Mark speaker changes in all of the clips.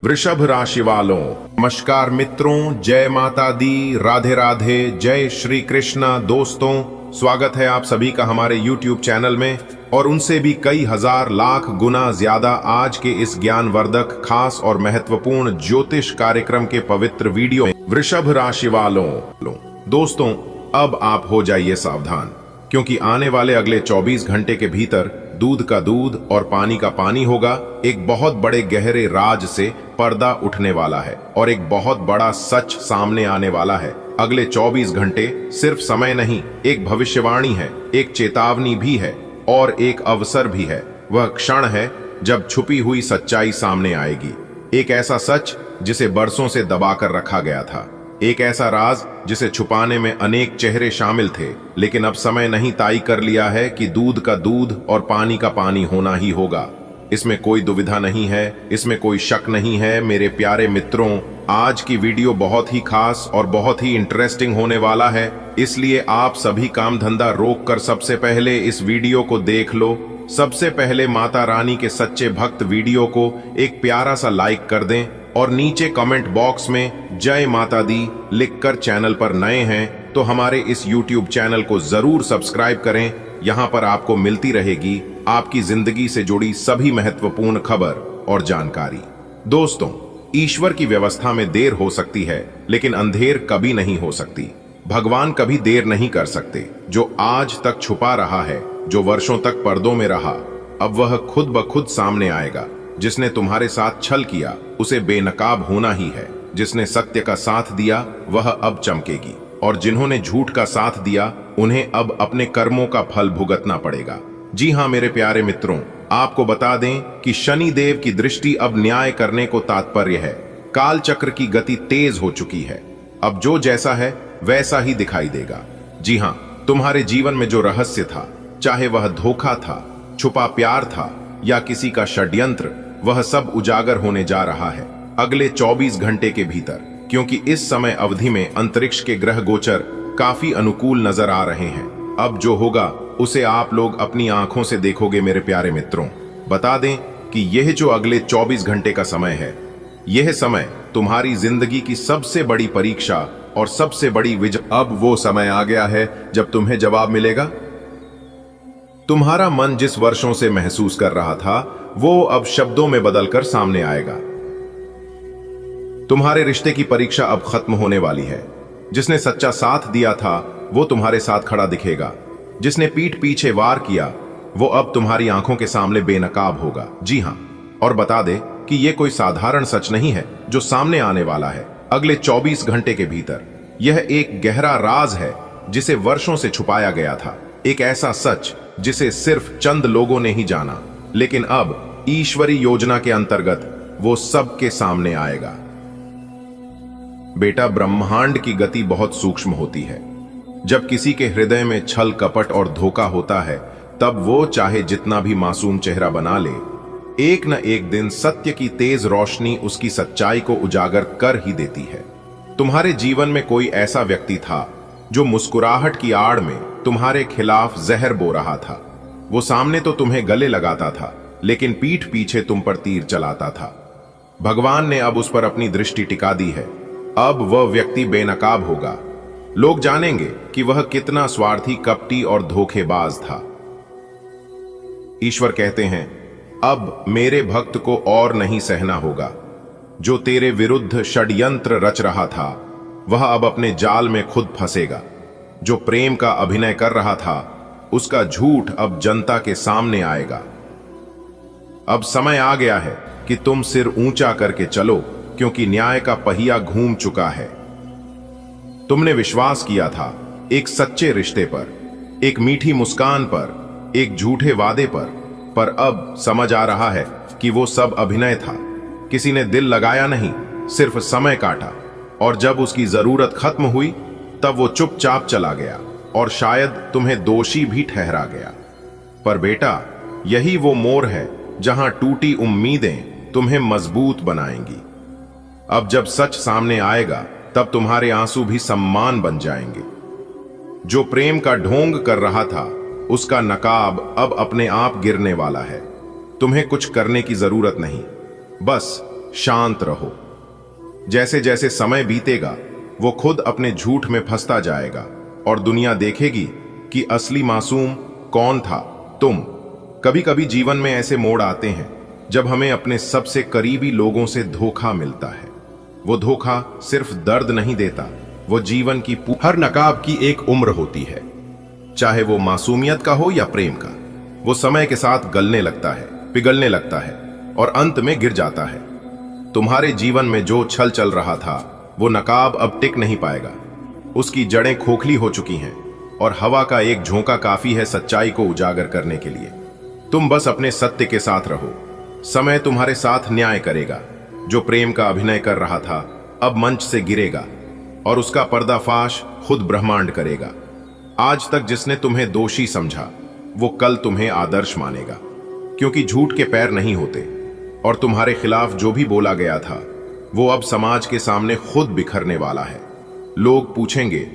Speaker 1: वृषभ राशि वालों, नमस्कार मित्रों, जय माता दी, राधे राधे, जय श्री कृष्ण। दोस्तों, स्वागत है आप सभी का हमारे YouTube चैनल में और उनसे भी कई हजार लाख गुना ज्यादा आज के इस ज्ञानवर्धक, खास और महत्वपूर्ण ज्योतिष कार्यक्रम के पवित्र वीडियो में। वृषभ राशि वालों, दोस्तों, अब आप हो जाइए सावधान, क्योंकि आने वाले अगले 24 घंटे के भीतर दूध का दूध और पानी का पानी होगा। एक बहुत बड़े गहरे राज से पर्दा उठने वाला है और एक बहुत बड़ा सच सामने आने वाला है। अगले 24 घंटे सिर्फ समय नहीं, एक भविष्यवाणी है, एक चेतावनी भी है और एक अवसर भी है। वह क्षण है जब छुपी हुई सच्चाई सामने आएगी। एक ऐसा सच जिसे बरसों से दबाकर रखा गया था, एक ऐसा राज जिसे छुपाने में अनेक चेहरे शामिल थे, लेकिन अब समय नहीं तय कर लिया है कि दूध का दूध और पानी का पानी होना ही होगा। इसमें कोई दुविधा नहीं है, इसमें कोई शक नहीं है। मेरे प्यारे मित्रों, आज की वीडियो बहुत ही खास और बहुत ही इंटरेस्टिंग होने वाला है, इसलिए आप सभी काम धंधा रोक कर सबसे पहले इस वीडियो को देख लो। सबसे पहले माता रानी के सच्चे भक्त वीडियो को एक प्यारा सा लाइक कर दें और नीचे कमेंट बॉक्स में जय माता दी लिखकर, चैनल पर नए हैं तो हमारे इस YouTube चैनल को जरूर सब्सक्राइब करें। यहां पर आपको मिलती रहेगी आपकी जिंदगी से जुड़ी सभी महत्वपूर्ण खबर और जानकारी। दोस्तों, ईश्वर की व्यवस्था में देर हो सकती है, लेकिन अंधेर कभी नहीं हो सकती। भगवान कभी देर नहीं कर सकते। जो आज तक छुपा रहा है, जो वर्षों तक पर्दों में रहा, अब वह खुद ब खुद सामने आएगा। जिसने तुम्हारे साथ छल किया उसे बेनकाब होना ही है। जिसने सत्य का साथ दिया वह अब चमकेगी, और जिन्होंने झूठ का साथ दिया उन्हें अब अपने कर्मों का फल भुगतना पड़ेगा। जी हां मेरे प्यारे मित्रों, आपको बता दें कि शनि देव की दृष्टि अब न्याय करने को तात्पर्य है। काल चक्र की गति तेज हो चुकी है। अब जो जैसा है वैसा ही दिखाई देगा। जी हां, तुम्हारे जीवन में जो रहस्य था, चाहे वह धोखा था, छुपा प्यार था या किसी का षड्यंत्र, वह सब उजागर होने जा रहा है अगले 24 घंटे के भीतर। क्योंकि इस समय अवधि में अंतरिक्ष के ग्रह गोचर काफी अनुकूल नजर आ रहे हैं। अब जो होगा उसे आप लोग अपनी आंखों से देखोगे मेरे प्यारे मित्रों। बता दें कि यह जो अगले 24 घंटे का समय है, यह समय तुम्हारी जिंदगी की सबसे बड़ी परीक्षा और सबसे बड़ी विजय। अब वो समय आ गया है जब तुम्हें जवाब मिलेगा। तुम्हारा मन जिस वर्षों से महसूस कर रहा था, वो अब शब्दों में बदलकर सामने आएगा। तुम्हारे रिश्ते की परीक्षा अब खत्म होने वाली है। जिसने सच्चा साथ दिया था वो तुम्हारे साथ खड़ा दिखेगा। जिसने पीठ पीछे वार किया वो अब तुम्हारी आंखों के सामने बेनकाब होगा। जी हां, और बता दे कि यह कोई साधारण सच नहीं है जो सामने आने वाला है अगले 24 घंटे के भीतर। यह एक गहरा राज है जिसे वर्षों से छुपाया गया था। एक ऐसा सच जिसे सिर्फ चंद लोगों ने ही जाना, लेकिन अब ईश्वरी योजना के अंतर्गत वो सबके सामने आएगा। बेटा, ब्रह्मांड की गति बहुत सूक्ष्म होती है। जब किसी के हृदय में छल, कपट और धोखा होता है, तब वो चाहे जितना भी मासूम चेहरा बना ले, एक न एक दिन सत्य की तेज रोशनी उसकी सच्चाई को उजागर कर ही देती है। तुम्हारे जीवन में कोई ऐसा व्यक्ति था जो मुस्कुराहट की आड़ में तुम्हारे खिलाफ जहर बो रहा था। वो सामने तो तुम्हें गले लगाता था, लेकिन पीठ पीछे तुम पर तीर चलाता था। भगवान ने अब उस पर अपनी दृष्टि टिका दी है। अब वह व्यक्ति बेनकाब होगा। लोग जानेंगे कि वह कितना स्वार्थी, कपटी और धोखेबाज था। ईश्वर कहते हैं, अब मेरे भक्त को और नहीं सहना होगा। जो तेरे विरुद्ध षड्यंत्र रच रहा था वह अब अपने जाल में खुद फंसेगा। जो प्रेम का अभिनय कर रहा था उसका झूठ अब जनता के सामने आएगा। अब समय आ गया है कि तुम सिर ऊंचा करके चलो, क्योंकि न्याय का पहिया घूम चुका है। तुमने विश्वास किया था एक सच्चे रिश्ते पर, एक मीठी मुस्कान पर, एक झूठे वादे पर अब समझ आ रहा है कि वो सब अभिनय था। किसी ने दिल लगाया नहीं, सिर्फ समय काटा, और जब उसकी जरूरत खत्म हुई तब वो चुपचाप चला गया और शायद तुम्हें दोषी भी ठहरा गया। पर बेटा, यही वो मोड़ है जहां टूटी उम्मीदें तुम्हें मजबूत बनाएंगी। अब जब सच सामने आएगा तब तुम्हारे आंसू भी सम्मान बन जाएंगे। जो प्रेम का ढोंग कर रहा था उसका नकाब अब अपने आप गिरने वाला है। तुम्हें कुछ करने की जरूरत नहीं, बस शांत रहो। जैसे जैसे समय बीतेगा वो खुद अपने झूठ में फंसता जाएगा और दुनिया देखेगी कि असली मासूम कौन था, तुम। कभी कभी जीवन में ऐसे मोड़ आते हैं जब हमें अपने सबसे करीबी लोगों से धोखा मिलता है। वो धोखा सिर्फ दर्द नहीं देता, वो जीवन की हर नकाब की एक उम्र होती है, चाहे वो मासूमियत का हो या प्रेम का। वो समय के साथ गलने लगता है, पिघलने लगता है और अंत में गिर जाता है। तुम्हारे जीवन में जो छल चल रहा था वो नकाब अब टिक नहीं पाएगा। उसकी जड़ें खोखली हो चुकी हैं और हवा का एक झोंका काफी है सच्चाई को उजागर करने के लिए। तुम बस अपने सत्य के साथ रहो, समय तुम्हारे साथ न्याय करेगा। जो प्रेम का अभिनय कर रहा था अब मंच से गिरेगा और उसका पर्दाफाश खुद ब्रह्मांड करेगा। आज तक जिसने तुम्हें दोषी समझा वो कल तुम्हें आदर्श मानेगा, क्योंकि झूठ के पैर नहीं होते और तुम्हारे खिलाफ जो भी बोला गया था वो अब समाज के सामने खुद बिखरने वाला है। लोग पूछेंगे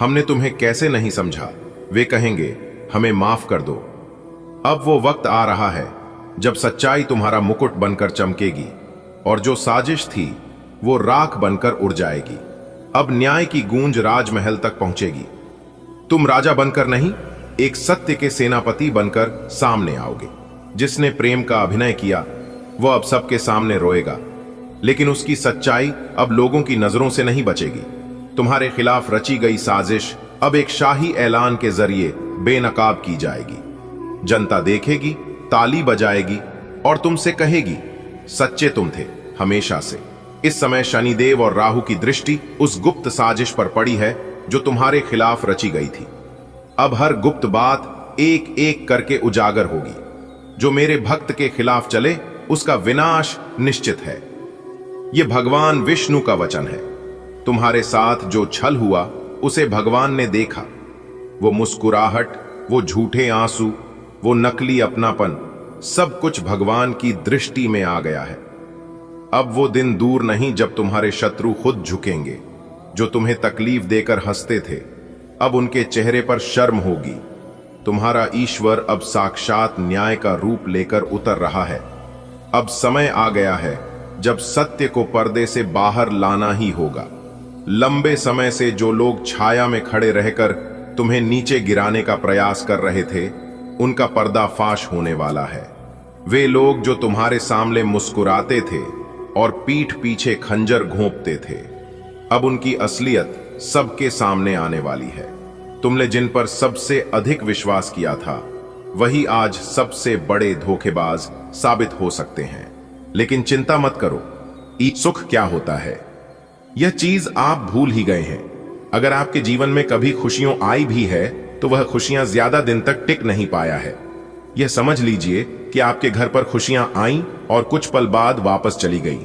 Speaker 1: हमने तुम्हें कैसे नहीं समझा, वे कहेंगे हमें माफ कर दो। अब वो वक्त आ रहा है जब सच्चाई तुम्हारा मुकुट बनकर चमकेगी और जो साजिश थी वो राख बनकर उड़ जाएगी। अब न्याय की गूंज राजमहल तक पहुंचेगी। तुम राजा बनकर नहीं, एक सत्य के सेनापति बनकर सामने आओगे। जिसने प्रेम का अभिनय किया वो अब सबके सामने रोएगा, लेकिन उसकी सच्चाई अब लोगों की नजरों से नहीं बचेगी। तुम्हारे खिलाफ रची गई साजिश अब एक शाही ऐलान के जरिए बेनकाब की जाएगी। जनता देखेगी, ताली बजाएगी और तुमसे कहेगी सच्चे तुम थे हमेशा से। इस समय शनिदेव और राहु की दृष्टि उस गुप्त साजिश पर पड़ी है जो तुम्हारे खिलाफ रची गई थी। अब हर गुप्त बात एक एक करके उजागर होगी। जो मेरे भक्त के खिलाफ चले उसका विनाश निश्चित है। यह भगवान विष्णु का वचन है। तुम्हारे साथ जो छल हुआ उसे भगवान ने देखा। वो मुस्कुराहट, वो झूठे आंसू, वो नकली अपनापन, सब कुछ भगवान की दृष्टि में आ गया है। अब वो दिन दूर नहीं जब तुम्हारे शत्रु खुद झुकेंगे। जो तुम्हें तकलीफ देकर हंसते थे अब उनके चेहरे पर शर्म होगी। तुम्हारा ईश्वर अब साक्षात न्याय का रूप लेकर उतर रहा है। अब समय आ गया है जब सत्य को पर्दे से बाहर लाना ही होगा। लंबे समय से जो लोग छाया में खड़े रहकर तुम्हें नीचे गिराने का प्रयास कर रहे थे उनका पर्दाफाश होने वाला है। वे लोग जो तुम्हारे सामने मुस्कुराते थे और पीठ पीछे खंजर घोंपते थे अब उनकी असलियत सबके सामने आने वाली है। तुमने जिन पर सबसे अधिक विश्वास किया था वही आज सबसे बड़े धोखेबाज साबित हो सकते हैं। लेकिन चिंता मत करो, सुख क्या होता है यह चीज आप भूल ही गए हैं। अगर आपके जीवन में कभी खुशियां आई भी है तो वह खुशियां ज्यादा दिन तक टिक नहीं पाया है। यह समझ लीजिए कि आपके घर पर खुशियां आईं और कुछ पल बाद वापस चली गई।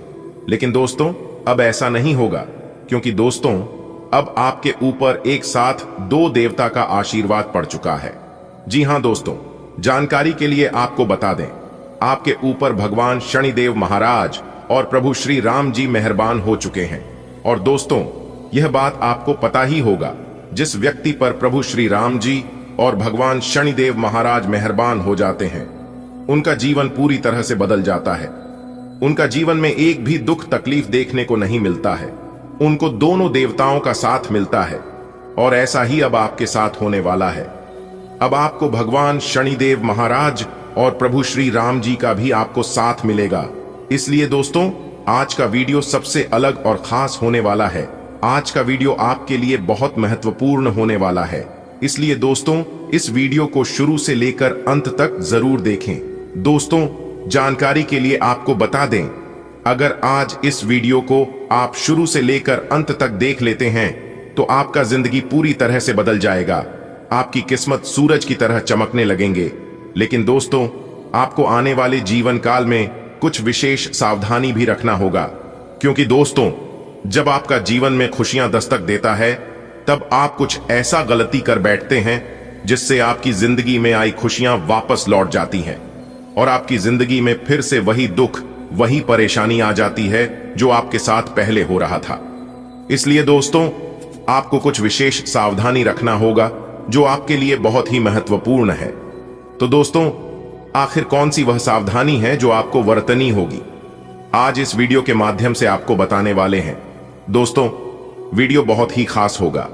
Speaker 1: लेकिन दोस्तों अब ऐसा नहीं होगा, क्योंकि दोस्तों अब आपके ऊपर एक साथ दो देवता का आशीर्वाद पड़ चुका है। जी हां दोस्तों, जानकारी के लिए आपको बता दें, आपके ऊपर भगवान शनिदेव महाराज और प्रभु श्री राम जी मेहरबान हो चुके हैं। और दोस्तों यह बात आपको पता ही होगा, जिस व्यक्ति पर प्रभु श्री राम जी और भगवान शनिदेव महाराज मेहरबान हो जाते हैं उनका जीवन पूरी तरह से बदल जाता है। उनका जीवन में एक भी दुख तकलीफ देखने को नहीं मिलता है। उनको दोनों देवताओं का साथ मिलता है और ऐसा ही अब आपके साथ होने वाला है। अब आपको भगवान शनिदेव महाराज और प्रभु श्री राम जी का भी आपको साथ मिलेगा। इसलिए दोस्तों आज का वीडियो सबसे अलग और खास होने वाला है। आज का वीडियो आपके लिए बहुत महत्वपूर्ण होने वाला है, इसलिए दोस्तों इस वीडियो को शुरू से लेकर अंत तक जरूर देखें। दोस्तों जानकारी के लिए आपको बता दें, अगर आज इस वीडियो को आप शुरू से लेकर अंत तक देख लेते हैं तो आपका जिंदगी पूरी तरह से बदल जाएगा। आपकी किस्मत सूरज की तरह चमकने लगेंगे। लेकिन दोस्तों आपको आने वाले जीवन काल में कुछ विशेष सावधानी भी रखना होगा, क्योंकि दोस्तों जब आपका जीवन में खुशियां दस्तक देता है तब आप कुछ ऐसा गलती कर बैठते हैं जिससे आपकी जिंदगी में आई खुशियां वापस लौट जाती हैं और आपकी जिंदगी में फिर से वही दुख, वही परेशानी आ जाती है जो आपके साथ पहले हो रहा था। इसलिए दोस्तों आपको कुछ विशेष सावधानी रखना होगा जो आपके लिए बहुत ही महत्वपूर्ण है। तो दोस्तों आखिर कौन सी वह सावधानी है जो आपको बरतनी होगी? आज इस वीडियो के माध्यम से आपको बताने वाले हैं। दोस्तों, वीडियो बहुत ही खास होगा,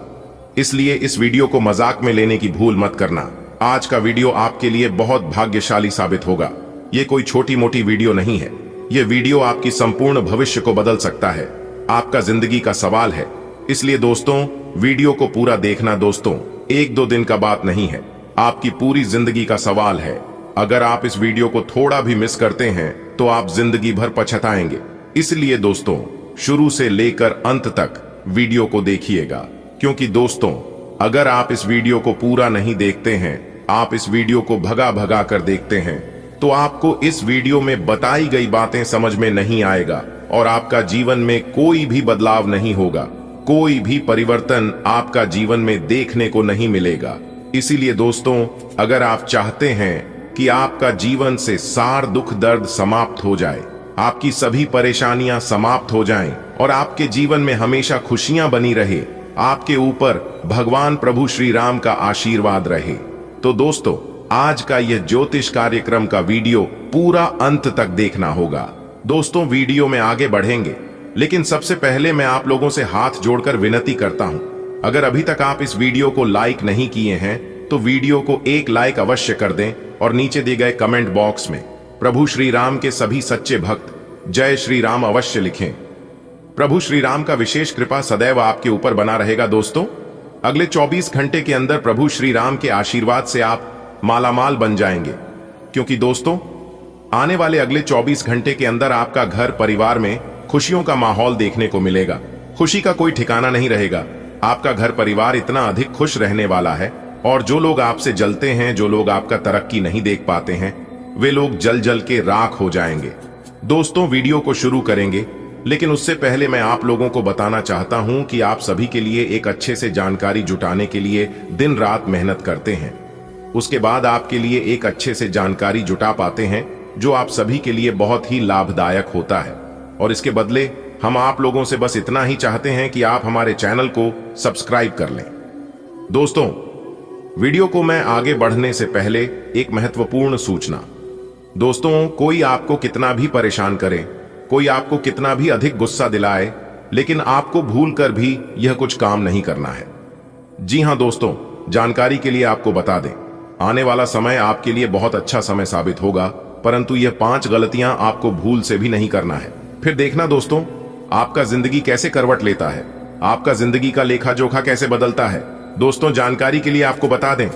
Speaker 1: इसलिए इस वीडियो को मजाक में लेने की भूल मत करना। आज का वीडियो आपके लिए बहुत भाग्यशाली साबित होगा। ये कोई छोटी मोटी वीडियो नहीं है। ये वीडियो आपकी संपूर्ण भविष्य को बदल सकता है, आपका जिंदगी का सवाल है। इसलिए दोस्तों, वीडियो को पूरा देखना। दोस्तों, एक दो दिन का बात नहीं है, आपकी पूरी जिंदगी का सवाल है। अगर आप इस वीडियो को थोड़ा भी मिस करते हैं तो आप जिंदगी भर पछताएंगे। इसलिए दोस्तों, शुरू से लेकर अंत तक वीडियो को देखिएगा, क्योंकि दोस्तों, अगर आप इस वीडियो को पूरा नहीं देखते हैं, आप इस वीडियो को भगा भगा कर देखते हैं, तो आपको इस वीडियो में बताई गई बातें समझ में नहीं आएगा और आपका जीवन में कोई भी बदलाव नहीं होगा, कोई भी परिवर्तन आपका जीवन में देखने को नहीं मिलेगा। इसीलिए दोस्तों, अगर आप चाहते हैं कि आपका जीवन से सार दुख दर्द समाप्त हो जाए, आपकी सभी परेशानियां समाप्त हो जाएं और आपके जीवन में हमेशा खुशियां बनी रहे, आपके ऊपर भगवान प्रभु श्री राम का आशीर्वाद रहे, तो दोस्तों, आज का यह ज्योतिष कार्यक्रम का वीडियो पूरा अंत तक देखना होगा। दोस्तों, वीडियो में आगे बढ़ेंगे, लेकिन सबसे पहले मैं आप लोगों से हाथ जोड़कर विनती करता हूं, अगर अभी तक आप इस वीडियो को लाइक नहीं किए हैं तो वीडियो को एक लाइक अवश्य कर दें और नीचे दिए गए कमेंट बॉक्स में प्रभु श्री राम के सभी सच्चे भक्त जय श्री राम अवश्य लिखें। प्रभु श्री राम का विशेष कृपा सदैव आपके ऊपर बना रहेगा। दोस्तों, अगले 24 घंटे के अंदर प्रभु श्री राम के आशीर्वाद से आप मालामाल बन जाएंगे, क्योंकि दोस्तों, आने वाले अगले 24 घंटे के अंदर आपका घर परिवार में खुशियों का माहौल देखने को मिलेगा। खुशी का कोई ठिकाना नहीं रहेगा। आपका घर परिवार इतना अधिक खुश रहने वाला है, और जो लोग आपसे जलते हैं, जो लोग आपका तरक्की नहीं देख पाते हैं, वे लोग जल जल के राख हो जाएंगे। दोस्तों, वीडियो को शुरू करेंगे, लेकिन उससे पहले मैं आप लोगों को बताना चाहता हूं कि आप सभी के लिए एक अच्छे से जानकारी जुटाने के लिए दिन रात मेहनत करते हैं। उसके बाद आपके लिए एक अच्छे से जानकारी जुटा पाते हैं जो आप सभी के लिए बहुत ही लाभदायक होता है, और इसके बदले हम आप लोगों से बस इतना ही चाहते हैं कि आप हमारे चैनल को सब्सक्राइब कर लें। दोस्तों, वीडियो को मैं आगे बढ़ने से पहले एक महत्वपूर्ण सूचना। दोस्तों, कोई आपको कितना भी परेशान करे, कोई आपको कितना भी अधिक गुस्सा दिलाए, लेकिन आपको भूलकर भी यह कुछ काम नहीं करना है। जी हां दोस्तों, जानकारी के लिए आपको बता दें, आने वाला समय आपके लिए बहुत अच्छा समय साबित होगा, परंतु यह 5 गलतियां आपको भूल से भी नहीं करना है। फिर देखना दोस्तों, आपका जिंदगी कैसे करवट लेता है, आपका जिंदगी का लेखा जोखा कैसे बदलता है। दोस्तों, जानकारी के लिए आपको बता दें,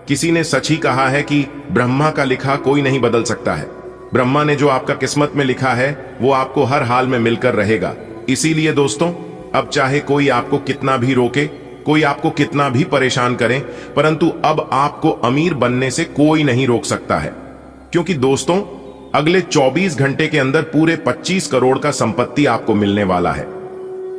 Speaker 1: किसी ने सच ही कहा है कि ब्रह्मा का लिखा कोई नहीं बदल सकता है। ब्रह्मा ने जो आपका किस्मत में लिखा है वो आपको हर हाल में मिलकर रहेगा। इसीलिए दोस्तों, अब चाहे कोई आपको कितना भी रोके, कोई आपको कितना भी परेशान करे, परंतु अब आपको अमीर बनने से कोई नहीं रोक सकता है, क्योंकि दोस्तों, अगले 24 घंटे के अंदर पूरे 25 करोड़ का संपत्ति आपको मिलने वाला है।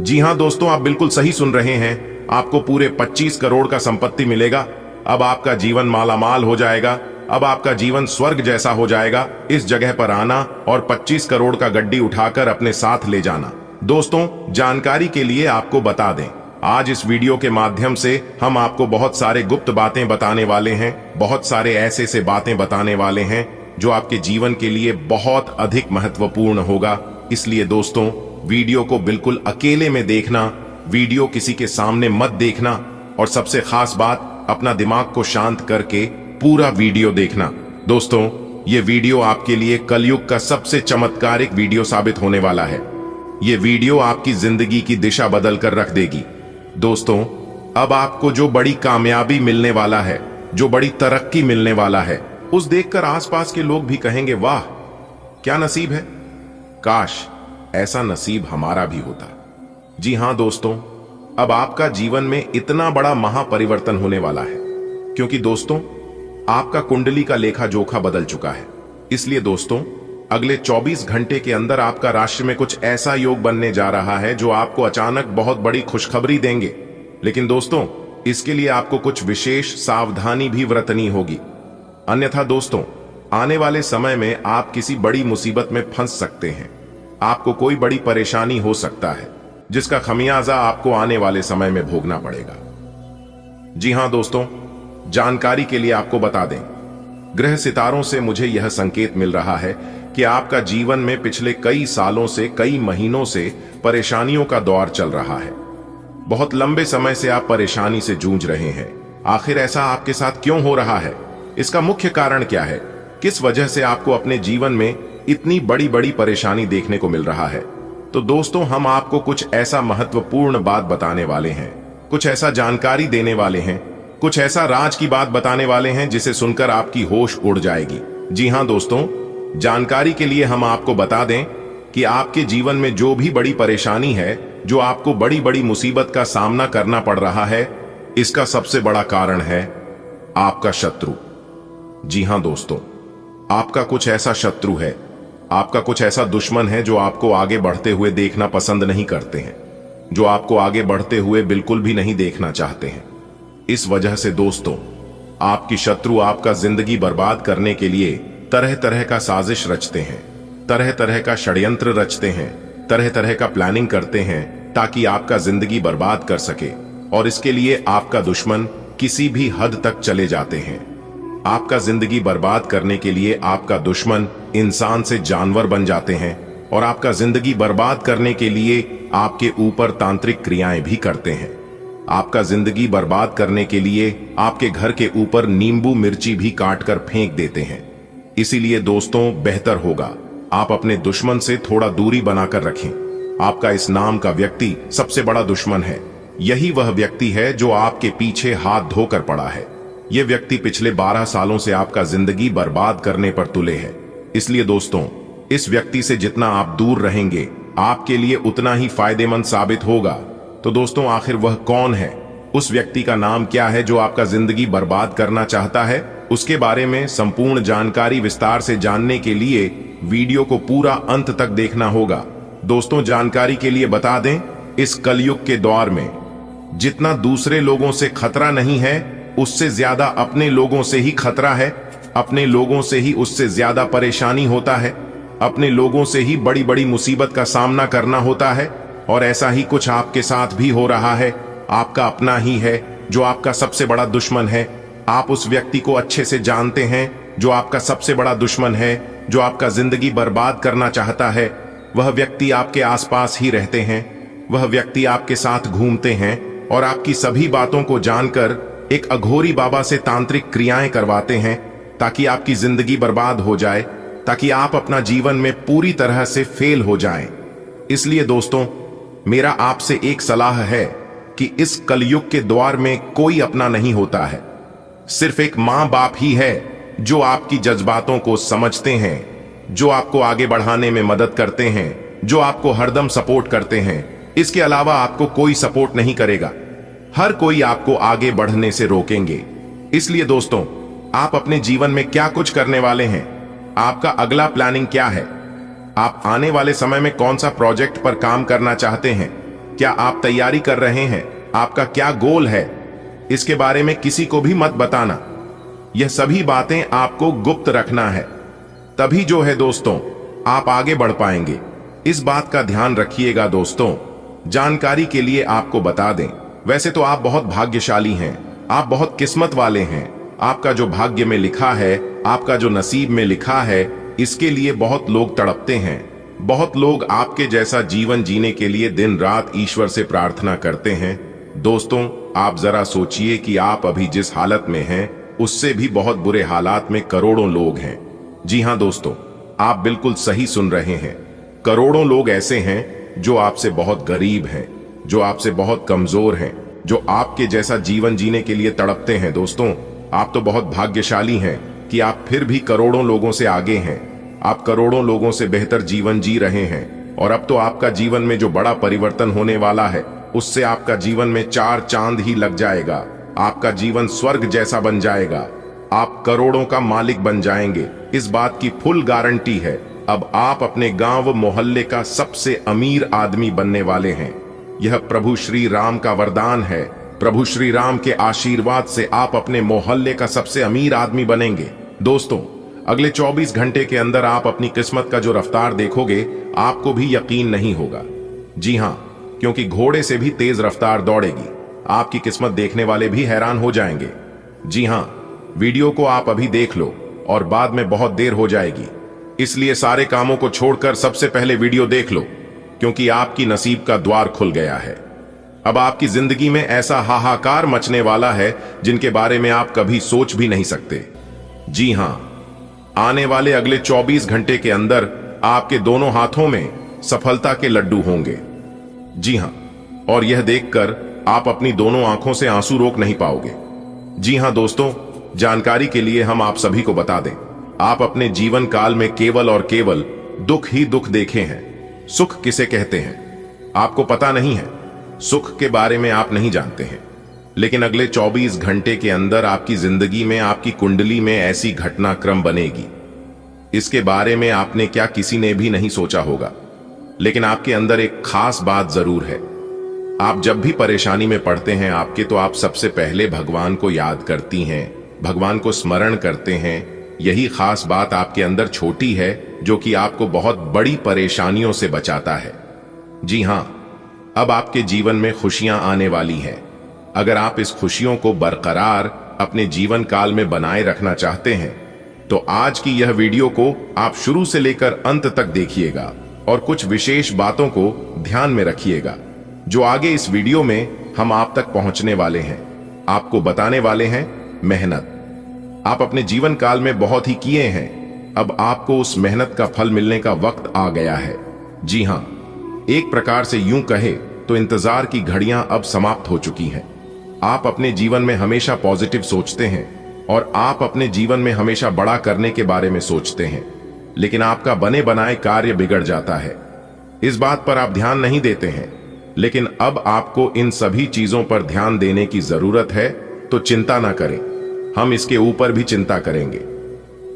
Speaker 1: जी हां दोस्तों, आप बिल्कुल सही सुन रहे हैं, आपको पूरे 25 करोड़ का संपत्ति मिलेगा। अब आपका जीवन मालामाल हो जाएगा, अब आपका जीवन स्वर्ग जैसा हो जाएगा। इस जगह पर आना और 25 करोड़ का गड्डी उठाकर अपने साथ ले जाना। दोस्तों, जानकारी के लिए आपको बता दें, आज इस वीडियो के माध्यम से हम आपको बहुत सारे गुप्त बातें बताने वाले हैं, बहुत सारे ऐसे बातें बताने वाले हैं जो आपके जीवन के लिए बहुत अधिक महत्वपूर्ण होगा। इसलिए दोस्तों, वीडियो को बिल्कुल अकेले में देखना, वीडियो किसी के सामने मत देखना, और सबसे खास बात, अपना दिमाग को शांत करके पूरा वीडियो देखना। दोस्तों, ये वीडियो आपके लिए कलयुग का सबसे चमत्कारिक वीडियो साबित होने वाला है। ये वीडियो आपकी जिंदगी की दिशा बदल कर रख देगी। दोस्तों, अब आपको जो बड़ी कामयाबी मिलने वाला है, जो बड़ी तरक्की मिलने वाला है, उस देखकर आसपास के लोग भी कहेंगे, वाह क्या नसीब है, काश ऐसा नसीब हमारा भी होता। जी हां दोस्तों, अब आपका जीवन में इतना बड़ा महापरिवर्तन होने वाला है, क्योंकि दोस्तों, आपका कुंडली का लेखा जोखा बदल चुका है। इसलिए दोस्तों, अगले 24 घंटे के अंदर आपका राशि में कुछ ऐसा योग बनने जा रहा है जो आपको अचानक बहुत बड़ी खुशखबरी देंगे। लेकिन दोस्तों, इसके लिए आपको कुछ विशेष सावधानी भी बरतनी होगी, अन्यथा दोस्तों, आने वाले समय में आप किसी बड़ी मुसीबत में फंस सकते हैं। आपको कोई बड़ी परेशानी हो सकता है, जिसका खमियाजा आपको आने वाले समय में भोगना पड़ेगा। जी हां दोस्तों, जानकारी के लिए आपको बता दें, ग्रह सितारों से मुझे यह संकेत मिल रहा है कि आपका जीवन में पिछले कई सालों से, कई महीनों से परेशानियों का दौर चल रहा है। बहुत लंबे समय से आप परेशानी से जूझ रहे हैं। आखिर ऐसा आपके साथ क्यों हो रहा है? इसका मुख्य कारण क्या है? किस वजह से आपको अपने जीवन में इतनी बड़ी बड़ी परेशानी देखने को मिल रहा है? तो दोस्तों, हम आपको कुछ ऐसा महत्वपूर्ण बात बताने वाले हैं, कुछ ऐसा जानकारी देने वाले हैं, कुछ ऐसा राज की बात बताने वाले हैं जिसे सुनकर आपकी होश उड़ जाएगी। जी हां दोस्तों, जानकारी के लिए हम आपको बता दें कि आपके जीवन में जो भी बड़ी परेशानी है, जो आपको बड़ी बड़ी मुसीबत का सामना करना पड़ रहा है, इसका सबसे बड़ा कारण है आपका शत्रु। जी हां दोस्तों, आपका कुछ ऐसा शत्रु है, आपका कुछ ऐसा दुश्मन है जो आपको आगे बढ़ते हुए देखना पसंद नहीं करते हैं, जो आपको आगे बढ़ते हुए बिल्कुल भी नहीं देखना चाहते हैं। इस वजह से दोस्तों, आपकी शत्रु आपका जिंदगी बर्बाद करने के लिए तरह तरह का साजिश रचते हैं, तरह तरह का षड्यंत्र रचते हैं, तरह तरह का प्लानिंग करते हैं ताकि आपका जिंदगी बर्बाद कर सके। और इसके लिए आपका दुश्मन किसी भी हद तक चले जाते हैं। आपका जिंदगी बर्बाद करने के लिए आपका दुश्मन इंसान से जानवर बन जाते हैं और आपका जिंदगी बर्बाद करने के लिए आपके ऊपर तांत्रिक क्रियाएं भी करते हैं। आपका जिंदगी बर्बाद करने के लिए आपके घर के ऊपर नींबू मिर्ची भी काट कर फेंक देते हैं। इसीलिए दोस्तों, बेहतर होगा आप अपने दुश्मन से थोड़ा दूरी बनाकर रखें। आपका इस नाम का व्यक्ति सबसे बड़ा दुश्मन है। यही वह व्यक्ति है जो आपके पीछे हाथ धोकर पड़ा है। यह व्यक्ति पिछले 12 सालों से आपका जिंदगी बर्बाद करने पर तुले है। इसलिए दोस्तों, इस व्यक्ति से जितना आप दूर रहेंगे, आपके लिए उतना ही फायदेमंद साबित होगा। तो दोस्तों, आखिर वह कौन है? उस व्यक्ति का नाम क्या है जो आपका जिंदगी बर्बाद करना चाहता है? उसके बारे में संपूर्ण जानकारी विस्तार से जानने के लिए वीडियो को पूरा अंत तक देखना होगा। दोस्तों, जानकारी के लिए बता दें, इस कलयुग के दौर में जितना दूसरे लोगों से खतरा नहीं है, उससे ज्यादा अपने लोगों से ही खतरा है। अपने लोगों से ही उससे ज्यादा परेशानी होता है। अपने लोगों से ही बड़ी बड़ी मुसीबत का सामना करना होता है। और ऐसा ही कुछ आपके साथ भी हो रहा है। आपका अपना ही है जो आपका सबसे बड़ा दुश्मन है। आप उस व्यक्ति को अच्छे से जानते हैं जो आपका सबसे बड़ा दुश्मन है, जो आपका जिंदगी बर्बाद करना चाहता है। वह व्यक्ति आपके आसपास ही रहते हैं। वह व्यक्ति आपके साथ घूमते हैं और आपकी सभी बातों को जानकर एक अघोरी बाबा से तांत्रिक क्रियाएं करवाते हैं ताकि आपकी जिंदगी बर्बाद हो जाए, ताकि आप अपना जीवन में पूरी तरह से फेल हो जाएं। इसलिए दोस्तों, मेरा आपसे एक सलाह है कि इस कलयुग के द्वार में कोई अपना नहीं होता है। सिर्फ एक मां बाप ही है जो आपकी जज्बातों को समझते हैं, जो आपको आगे बढ़ाने में मदद करते हैं, जो आपको हरदम सपोर्ट करते हैं। इसके अलावा आपको कोई सपोर्ट नहीं करेगा। हर कोई आपको आगे बढ़ने से रोकेंगे। इसलिए दोस्तों, आप अपने जीवन में क्या कुछ करने वाले हैं? आपका अगला प्लानिंग क्या है? आप आने वाले समय में कौन सा प्रोजेक्ट पर काम करना चाहते हैं? क्या आप तैयारी कर रहे हैं? आपका क्या गोल है? इसके बारे में किसी को भी मत बताना। यह सभी बातें आपको गुप्त रखना है। तभी जो है दोस्तों, आप आगे बढ़ पाएंगे। इस बात का ध्यान रखिएगा दोस्तों। जानकारी के लिए आपको बता दें, वैसे तो आप बहुत भाग्यशाली हैं, आप बहुत किस्मत वाले हैं। आपका जो भाग्य में लिखा है, आपका जो नसीब में लिखा है, इसके लिए बहुत लोग तड़पते हैं। बहुत लोग आपके जैसा जीवन जीने के लिए दिन रात ईश्वर से प्रार्थना करते हैं। दोस्तों, आप जरा सोचिए कि आप अभी जिस हालत में हैं, उससे भी बहुत बुरे हालात में करोड़ों लोग हैं। जी हां दोस्तों, आप बिल्कुल सही सुन रहे हैं। करोड़ों लोग ऐसे हैं जो आपसे बहुत गरीब हैं, जो आपसे बहुत कमजोर हैं, जो आपके जैसा जीवन जीने के लिए तड़पते हैं। दोस्तों, आप तो बहुत भाग्यशाली हैं कि आप फिर भी करोड़ों लोगों से आगे हैं। आप करोड़ों लोगों से बेहतर जीवन जी रहे हैं। और अब तो आपका जीवन में जो बड़ा परिवर्तन होने वाला है, उससे आपका जीवन में 4 चांद ही लग जाएगा। आपका जीवन स्वर्ग जैसा बन जाएगा। आप करोड़ों का मालिक बन जाएंगे। इस बात की फुल गारंटी है। अब आप अपने गांव मोहल्ले का सबसे अमीर आदमी बनने वाले हैं। यह प्रभु श्री राम का वरदान है। प्रभु श्री राम के आशीर्वाद से आप अपने मोहल्ले का सबसे अमीर आदमी बनेंगे। दोस्तों, अगले 24 घंटे के अंदर आप अपनी किस्मत का जो रफ्तार देखोगे, आपको भी यकीन नहीं होगा। जी हां, क्योंकि घोड़े से भी तेज रफ्तार दौड़ेगी। आपकी किस्मत देखने वाले भी हैरान हो जाएंगे। जी हां, वीडियो को आप अभी देख लो और बाद में बहुत देर हो जाएगी। इसलिए सारे कामों को छोड़कर सबसे पहले वीडियो देख लो, क्योंकि आपकी नसीब का द्वार खुल गया है। अब आपकी जिंदगी में ऐसा हाहाकार मचने वाला है जिनके बारे में आप कभी सोच भी नहीं सकते। जी हां, आने वाले अगले 24 घंटे के अंदर आपके दोनों हाथों में सफलता के लड्डू होंगे। जी हां, और यह देखकर आप अपनी दोनों आंखों से आंसू रोक नहीं पाओगे। जी हां दोस्तों, जानकारी के लिए हम आप सभी को बता दें, आप अपने जीवन काल में केवल और केवल दुख ही दुख देखे हैं। सुख किसे कहते हैं आपको पता नहीं है, सुख के बारे में आप नहीं जानते हैं। लेकिन अगले 24 घंटे के अंदर आपकी जिंदगी में, आपकी कुंडली में ऐसी घटनाक्रम बनेगी, इसके बारे में आपने क्या किसी ने भी नहीं सोचा होगा। लेकिन आपके अंदर एक खास बात जरूर है। आप जब भी परेशानी में पड़ते हैं आपके, तो आप सबसे पहले भगवान को याद करती हैं, भगवान को स्मरण करते हैं। यही खास बात आपके अंदर छोटी है जो कि आपको बहुत बड़ी परेशानियों से बचाता है। जी हां, अब आपके जीवन में खुशियां आने वाली हैं। अगर आप इस खुशियों को बरकरार अपने जीवन काल में बनाए रखना चाहते हैं तो आज की यह वीडियो को आप शुरू से लेकर अंत तक देखिएगा और कुछ विशेष बातों को ध्यान में रखिएगा जो आगे इस वीडियो में हम आप तक पहुंचने वाले हैं। आपको बताने वाले हैं मेहनत। आप अपने जीवन काल में बहुत ही किए हैं, अब आपको उस मेहनत का फल मिलने का वक्त आ गया है। जी हां, एक प्रकार से यूं कहे तो इंतजार की घड़ियां अब समाप्त हो चुकी हैं। आप अपने जीवन में हमेशा पॉजिटिव सोचते हैं और आप अपने जीवन में हमेशा बड़ा करने के बारे में सोचते हैं, लेकिन आपका बने बनाए कार्य बिगड़ जाता है। इस बात पर आप ध्यान नहीं देते हैं, लेकिन अब आपको इन सभी चीजों पर ध्यान देने की जरूरत है। तो चिंता ना करें, हम इसके ऊपर भी चिंता करेंगे,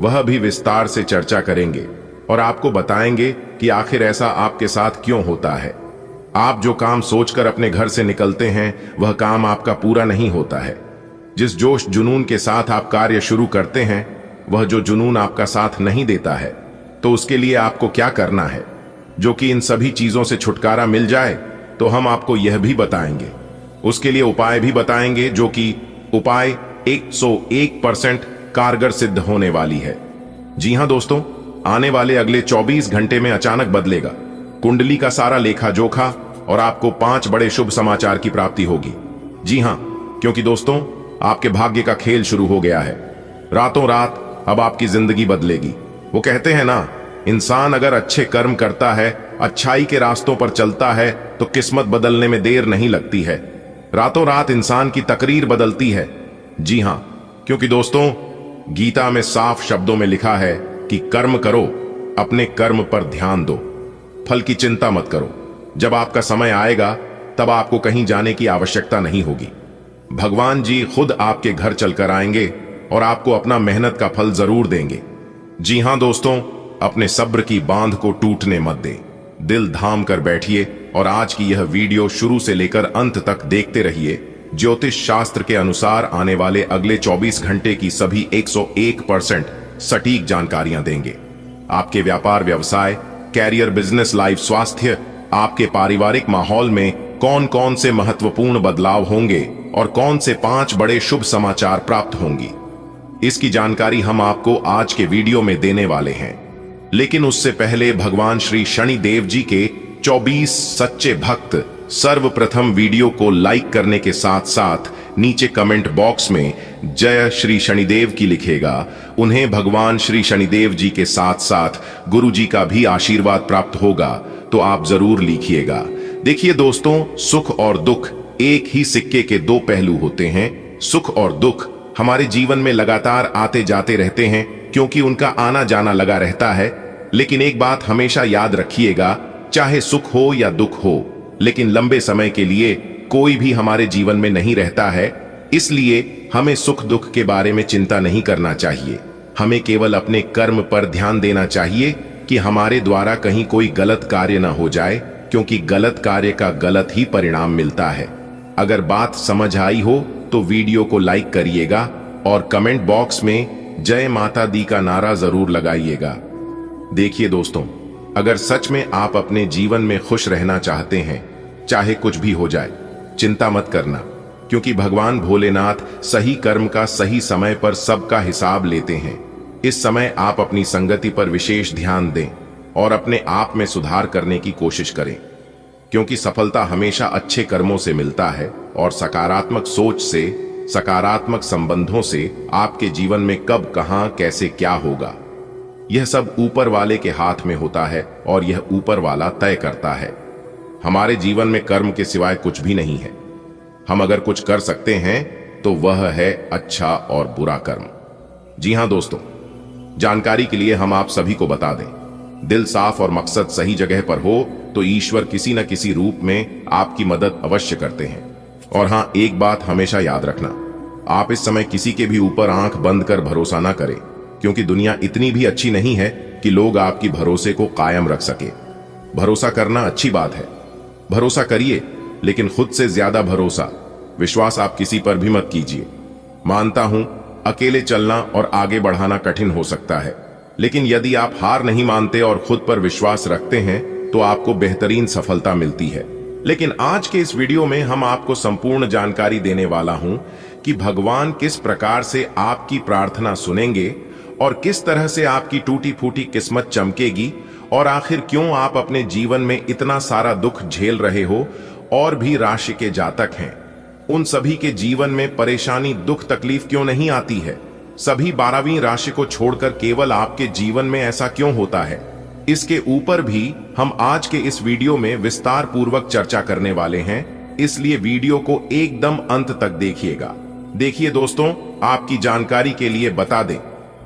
Speaker 1: वह भी विस्तार से चर्चा करेंगे और आपको बताएंगे कि आखिर ऐसा आपके साथ क्यों होता है। आप जो काम सोचकर अपने घर से निकलते हैं वह काम आपका पूरा नहीं होता है। जिस जोश जुनून के साथ आप कार्य शुरू करते हैं वह जो जुनून आपका साथ नहीं देता है, तो उसके लिए आपको क्या करना है जो कि इन सभी चीजों से छुटकारा मिल जाए, तो हम आपको यह भी बताएंगे। उसके लिए उपाय भी बताएंगे जो कि उपाय 101% कारगर सिद्ध होने वाली है। जी हां दोस्तों, आने वाले अगले 24 घंटे में अचानक बदलेगा कुंडली का सारा लेखा जोखा और आपको 5 बड़े शुभ समाचार की प्राप्ति होगी। जी हां, क्योंकि दोस्तों आपके भाग्य का खेल शुरू हो गया है। रातों रात अब आपकी जिंदगी बदलेगी। वो कहते हैं ना, इंसान अगर अच्छे कर्म करता है, अच्छाई के रास्तों पर चलता है तो किस्मत बदलने में देर नहीं लगती है। रातों रात इंसान की तकरीर बदलती है। जी हां, क्योंकि दोस्तों गीता में साफ शब्दों में लिखा है कि कर्म करो, अपने कर्म पर ध्यान दो, फल की चिंता मत करो। जब आपका समय आएगा तब आपको कहीं जाने की आवश्यकता नहीं होगी। भगवान जी खुद आपके घर चलकर आएंगे और आपको अपना मेहनत का फल जरूर देंगे। जी हां दोस्तों, अपने सब्र की बांध को टूटने मत दे, दिल थाम कर बैठिए और आज की यह वीडियो शुरू से लेकर अंत तक देखते रहिए। ज्योतिष शास्त्र के अनुसार आने वाले अगले 24 घंटे की सभी 101% सटीक जानकारियां देंगे। आपके व्यापार व्यवसाय, कैरियर, बिजनेस, लाइफ, स्वास्थ्य, आपके पारिवारिक माहौल में कौन कौन से महत्वपूर्ण बदलाव होंगे और कौन से 5 बड़े शुभ समाचार प्राप्त होंगी, इसकी जानकारी हम आपको आज के वीडियो में देने वाले हैं। लेकिन उससे पहले भगवान श्री शनिदेव जी के 24 सच्चे भक्त सर्वप्रथम वीडियो को लाइक करने के साथ साथ नीचे कमेंट बॉक्स में जय श्री शनिदेव की लिखेगा। उन्हें भगवान श्री शनिदेव जी के साथ साथ गुरु जी का भी आशीर्वाद प्राप्त होगा, तो आप जरूर लिखिएगा। देखिए दोस्तों, सुख और दुख एक ही सिक्के के 2 पहलू होते हैं। सुख और दुख हमारे जीवन में लगातार आते जाते रहते हैं क्योंकि उनका आना जाना लगा रहता है। लेकिन एक बात हमेशा याद रखिएगा, चाहे सुख हो या दुख हो, लेकिन लंबे समय के लिए कोई भी हमारे जीवन में नहीं रहता है। इसलिए हमें सुख दुख के बारे में चिंता नहीं करना चाहिए। हमें केवल अपने कर्म पर ध्यान देना चाहिए कि हमारे द्वारा कहीं कोई गलत कार्य ना हो जाए, क्योंकि गलत कार्य का गलत ही परिणाम मिलता है। अगर बात समझ आई हो तो वीडियो को लाइक करिएगा और कमेंट बॉक्स में जय माता दी का नारा जरूर लगाइएगा। देखिए दोस्तों, अगर सच में आप अपने जीवन में खुश रहना चाहते हैं, चाहे कुछ भी हो जाए, चिंता मत करना, क्योंकि भगवान भोलेनाथ सही कर्म का सही समय पर सबका हिसाब लेते हैं। इस समय आप अपनी संगति पर विशेष ध्यान दें और अपने आप में सुधार करने की कोशिश करें, क्योंकि सफलता हमेशा अच्छे कर्मों से मिलता है और सकारात्मक सोच से, सकारात्मक संबंधों से आपके जीवन में कब, कहां, कैसे, क्या होगा, यह सब ऊपर वाले के हाथ में होता है और यह ऊपर वाला तय करता है। हमारे जीवन में कर्म के सिवाय कुछ भी नहीं है। हम अगर कुछ कर सकते हैं तो वह है अच्छा और बुरा कर्म। जी हां दोस्तों, जानकारी के लिए हम आप सभी को बता दें, दिल साफ और मकसद सही जगह पर हो तो ईश्वर किसी न किसी रूप में आपकी मदद अवश्य करते हैं। और हां, एक बात हमेशा याद रखना, आप इस समय किसी के भी ऊपर आंख बंद कर भरोसा ना करें, क्योंकि दुनिया इतनी भी अच्छी नहीं है कि लोग आपकी भरोसे को कायम रख सके। भरोसा करना अच्छी बात है, भरोसा करिए, लेकिन खुद से ज्यादा भरोसा, विश्वास आप किसी पर भी मत कीजिए। मानता हूं अकेले चलना और आगे बढ़ाना कठिन हो सकता है, लेकिन यदि आप हार नहीं मानते और खुद पर विश्वास रखते हैं तो आपको बेहतरीन सफलता मिलती है। लेकिन आज के इस वीडियो में हम आपको संपूर्ण जानकारी देने वाला हूं कि भगवान किस प्रकार से आपकी प्रार्थना सुनेंगे और किस तरह से आपकी टूटी फूटी किस्मत चमकेगी, और आखिर क्यों आप अपने जीवन में इतना सारा दुख झेल रहे हो और भी राशि के जातक हैं, उन सभी के जीवन में परेशानी, दुख, तकलीफ क्यों नहीं आती है। सभी 12वीं राशि को छोड़कर केवल आपके जीवन में ऐसा क्यों होता है, इसके ऊपर भी हम आज के इस वीडियो में विस्तार पूर्वक चर्चा करने वाले हैं, इसलिए वीडियो को एकदम अंत तक देखिएगा। देखिए दोस्तों, आपकी जानकारी के लिए बता दें,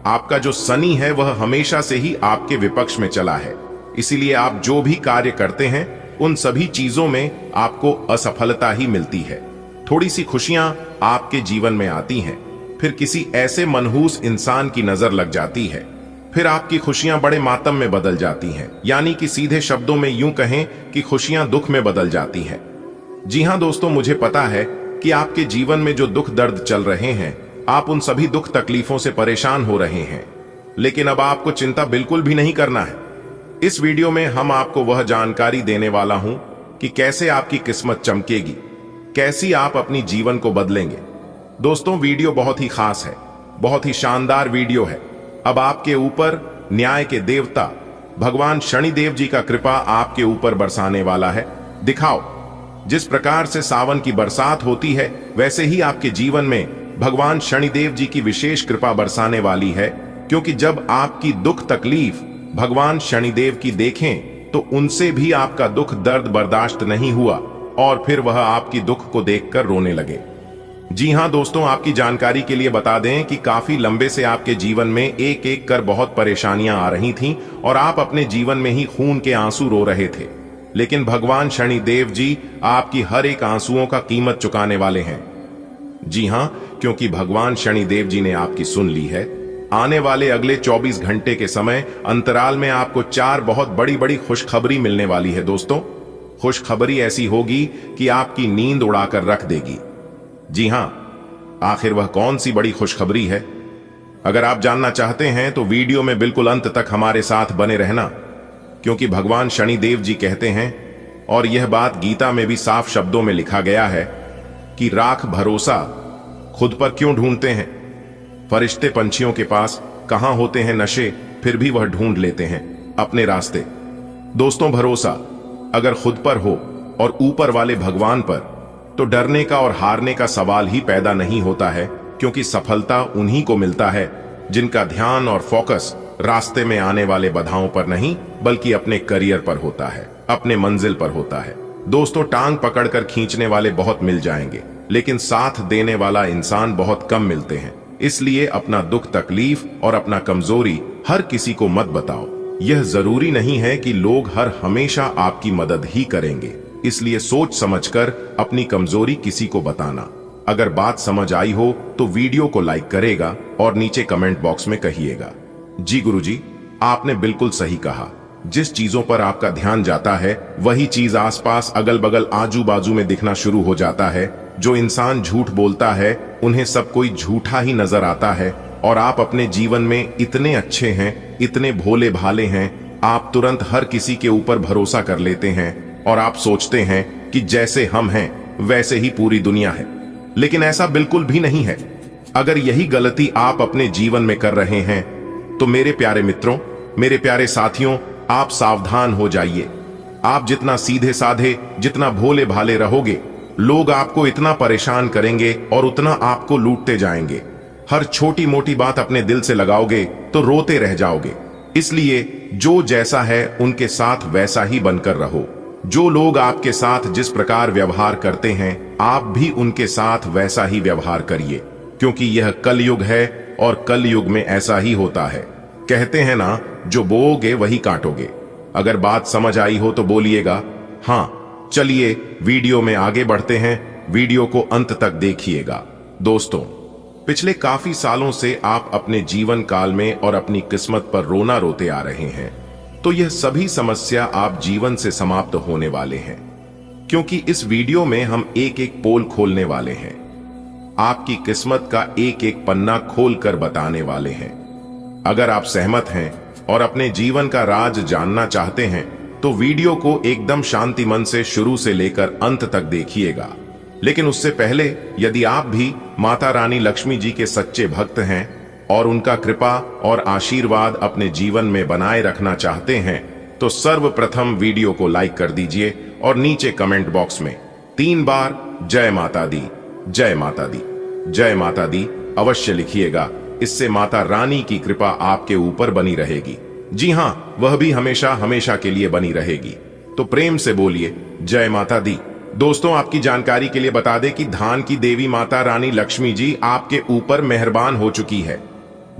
Speaker 1: आपका जो शनि है वह हमेशा से ही आपके विपक्ष में चला है, इसीलिए आप जो भी कार्य करते हैं उन सभी चीजों में आपको असफलता ही मिलती है। थोड़ी सी खुशियां आपके जीवन में आती हैं, फिर किसी ऐसे मनहूस इंसान की नजर लग जाती है, फिर आपकी खुशियां बड़े मातम में बदल जाती हैं, यानी कि सीधे शब्दों में यूं कहें कि खुशियां दुख में बदल जाती हैं। जी हां दोस्तों, मुझे पता है कि आपके जीवन में जो दुख दर्द चल रहे हैं, आप उन सभी दुख तकलीफों से परेशान हो रहे हैं, लेकिन अब आपको चिंता बिल्कुल भी नहीं करना है। इस वीडियो में हम आपको वह जानकारी देने वाला हूं कि कैसे आपकी किस्मत चमकेगी, कैसी आप अपनी जीवन को बदलेंगे। दोस्तों, वीडियो बहुत ही खास है, बहुत ही शानदार वीडियो है। अब आपके ऊपर न्याय के देवता भगवान शनिदेव जी का कृपा आपके ऊपर बरसाने वाला है। दिखाओ, जिस प्रकार से सावन की बरसात होती है, वैसे ही आपके जीवन में भगवान शनिदेव जी की विशेष कृपा बरसाने वाली है, क्योंकि जब आपकी दुख तकलीफ भगवान शनिदेव की देखें तो उनसे भी आपका दुख दर्द बर्दाश्त नहीं हुआ और फिर वह आपकी दुख को देखकर रोने लगे। जी हां दोस्तों, आपकी जानकारी के लिए बता दें कि काफी लंबे से आपके जीवन में एक एक कर बहुत परेशानियां आ रही थीं और आप अपने जीवन में ही खून के आंसू रो रहे थे, लेकिन भगवान शनिदेव जी आपकी हर एक आंसुओं का कीमत चुकाने वाले हैं। जी हां, क्योंकि भगवान शनिदेव जी ने आपकी सुन ली है। आने वाले अगले 24 घंटे के समय अंतराल में आपको 4 बहुत बड़ी बड़ी खुशखबरी मिलने वाली है। दोस्तों, खुशखबरी ऐसी होगी कि आपकी नींद उड़ाकर रख देगी। जी हां, आखिर वह कौन सी बड़ी खुशखबरी है? अगर आप जानना चाहते हैं तो वीडियो में बिल्कुल अंत तक हमारे साथ बने रहना, क्योंकि भगवान शनिदेव जी कहते हैं, और यह बात गीता में भी साफ शब्दों में लिखा गया है कि राख भरोसा खुद पर क्यों ढूंढते हैं? फरिश्ते पंछियों के पास कहां होते हैं नशे, फिर भी वह ढूंढ लेते हैं अपने रास्ते। दोस्तों, भरोसा अगर खुद पर हो और ऊपर वाले भगवान पर, तो डरने का और हारने का सवाल ही पैदा नहीं होता है, क्योंकि सफलता उन्हीं को मिलता है जिनका ध्यान और फोकस रास्ते में आने वाले बाधाओं पर नहीं, बल्कि अपने करियर पर होता है, अपने मंजिल पर होता है। दोस्तों, टांग पकड़कर खींचने वाले बहुत मिल जाएंगे, लेकिन साथ देने वाला इंसान बहुत कम मिलते हैं। इसलिए अपना दुख तकलीफ और अपना कमजोरी हर किसी को मत बताओ। यह जरूरी नहीं है कि लोग हर हमेशा आपकी मदद ही करेंगे, इसलिए सोच समझकर अपनी कमजोरी किसी को बताना। अगर बात समझ आई हो तो वीडियो को लाइक करेगा और नीचे कमेंट बॉक्स में कहिएगा, जी गुरुजी, आपने बिल्कुल सही कहा। जिस चीजों पर आपका ध्यान जाता है वही चीज आसपास अगल बगल आजू बाजू में दिखना शुरू हो जाता है। जो इंसान झूठ बोलता है उन्हें सब कोई झूठा ही नजर आता है, और आप अपने जीवन में इतने अच्छे हैं, इतने भोले भाले हैं, आप तुरंत हर किसी के ऊपर भरोसा कर लेते हैं और आप सोचते हैं कि जैसे हम हैं वैसे ही पूरी दुनिया है, लेकिन ऐसा बिल्कुल भी नहीं है। अगर यही गलती आप अपने जीवन में कर रहे हैं तो मेरे प्यारे मित्रों, मेरे प्यारे साथियों, आप सावधान हो जाइए। आप जितना सीधे साधे, जितना भोले भाले रहोगे, लोग आपको इतना परेशान करेंगे और उतना आपको लूटते जाएंगे। हर छोटी मोटी बात अपने दिल से लगाओगे तो रोते रह जाओगे। इसलिए जो जैसा है उनके साथ वैसा ही बनकर रहो। जो लोग आपके साथ जिस प्रकार व्यवहार करते हैं, आप भी उनके साथ वैसा ही व्यवहार करिए, क्योंकि यह कलयुग है और कलयुग में ऐसा ही होता है। कहते हैं ना, जो बोओगे वही काटोगे। अगर बात समझ आई हो तो बोलिएगा हाँ। चलिए वीडियो में आगे बढ़ते हैं, वीडियो को अंत तक देखिएगा। दोस्तों, पिछले काफी सालों से आप अपने जीवन काल में और अपनी किस्मत पर रोना रोते आ रहे हैं, तो यह सभी समस्या आप जीवन से समाप्त होने वाले हैं, क्योंकि इस वीडियो में हम एक एक पोल खोलने वाले हैं। आपकी किस्मत का एक एक पन्ना खोलकर बताने वाले हैं। अगर आप सहमत हैं और अपने जीवन का राज जानना चाहते हैं तो वीडियो को एकदम शांति मन से शुरू से लेकर अंत तक देखिएगा। लेकिन उससे पहले, यदि आप भी माता रानी लक्ष्मी जी के सच्चे भक्त हैं और उनका कृपा और आशीर्वाद अपने जीवन में बनाए रखना चाहते हैं, तो सर्वप्रथम वीडियो को लाइक कर दीजिए और नीचे कमेंट बॉक्स में 3 बार जय माता दी, जय माता दी, जय माता दी अवश्य लिखिएगा। इससे माता रानी की कृपा आपके ऊपर बनी रहेगी। जी हाँ, वह भी हमेशा हमेशा के लिए बनी रहेगी। तो प्रेम से बोलिए जय माता दी। दोस्तों, आपकी जानकारी के लिए बता दें कि धान की देवी माता रानी लक्ष्मी जी आपके ऊपर मेहरबान हो चुकी है।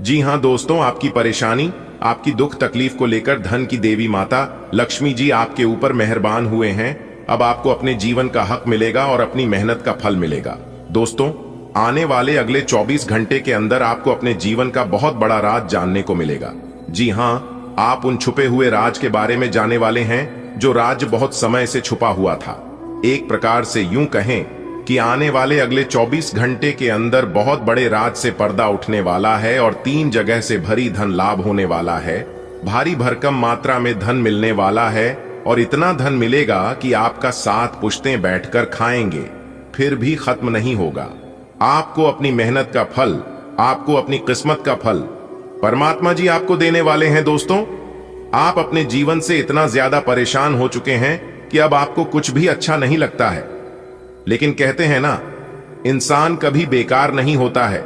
Speaker 1: जी हाँ दोस्तों, आपकी परेशानी, आपकी दुख तकलीफ को लेकर धन की देवी माता लक्ष्मी जी आपके ऊपर मेहरबान हुए हैं। अब आपको अपने जीवन का हक मिलेगा और अपनी मेहनत का फल मिलेगा। दोस्तों, आने वाले अगले 24 घंटे के अंदर आपको अपने जीवन का बहुत बड़ा राज जानने को मिलेगा। जी हाँ, आप उन छुपे हुए राज के बारे में जानने वाले हैं जो राज बहुत समय से छुपा हुआ था। एक प्रकार से यूं कहें कि आने वाले अगले 24 घंटे के अंदर बहुत बड़े राज से पर्दा उठने वाला है और 3 जगह से भरी धन लाभ होने वाला है। भारी भरकम मात्रा में धन मिलने वाला है और इतना धन मिलेगा कि आपका 7 पुश्तें बैठकर खाएंगे, फिर भी खत्म नहीं होगा। आपको अपनी मेहनत का फल, आपको अपनी किस्मत का फल परमात्मा जी आपको देने वाले हैं। दोस्तों, आप अपने जीवन से इतना ज्यादा परेशान हो चुके हैं कि अब आपको कुछ भी अच्छा नहीं लगता है। लेकिन कहते हैं ना, इंसान कभी बेकार नहीं होता है।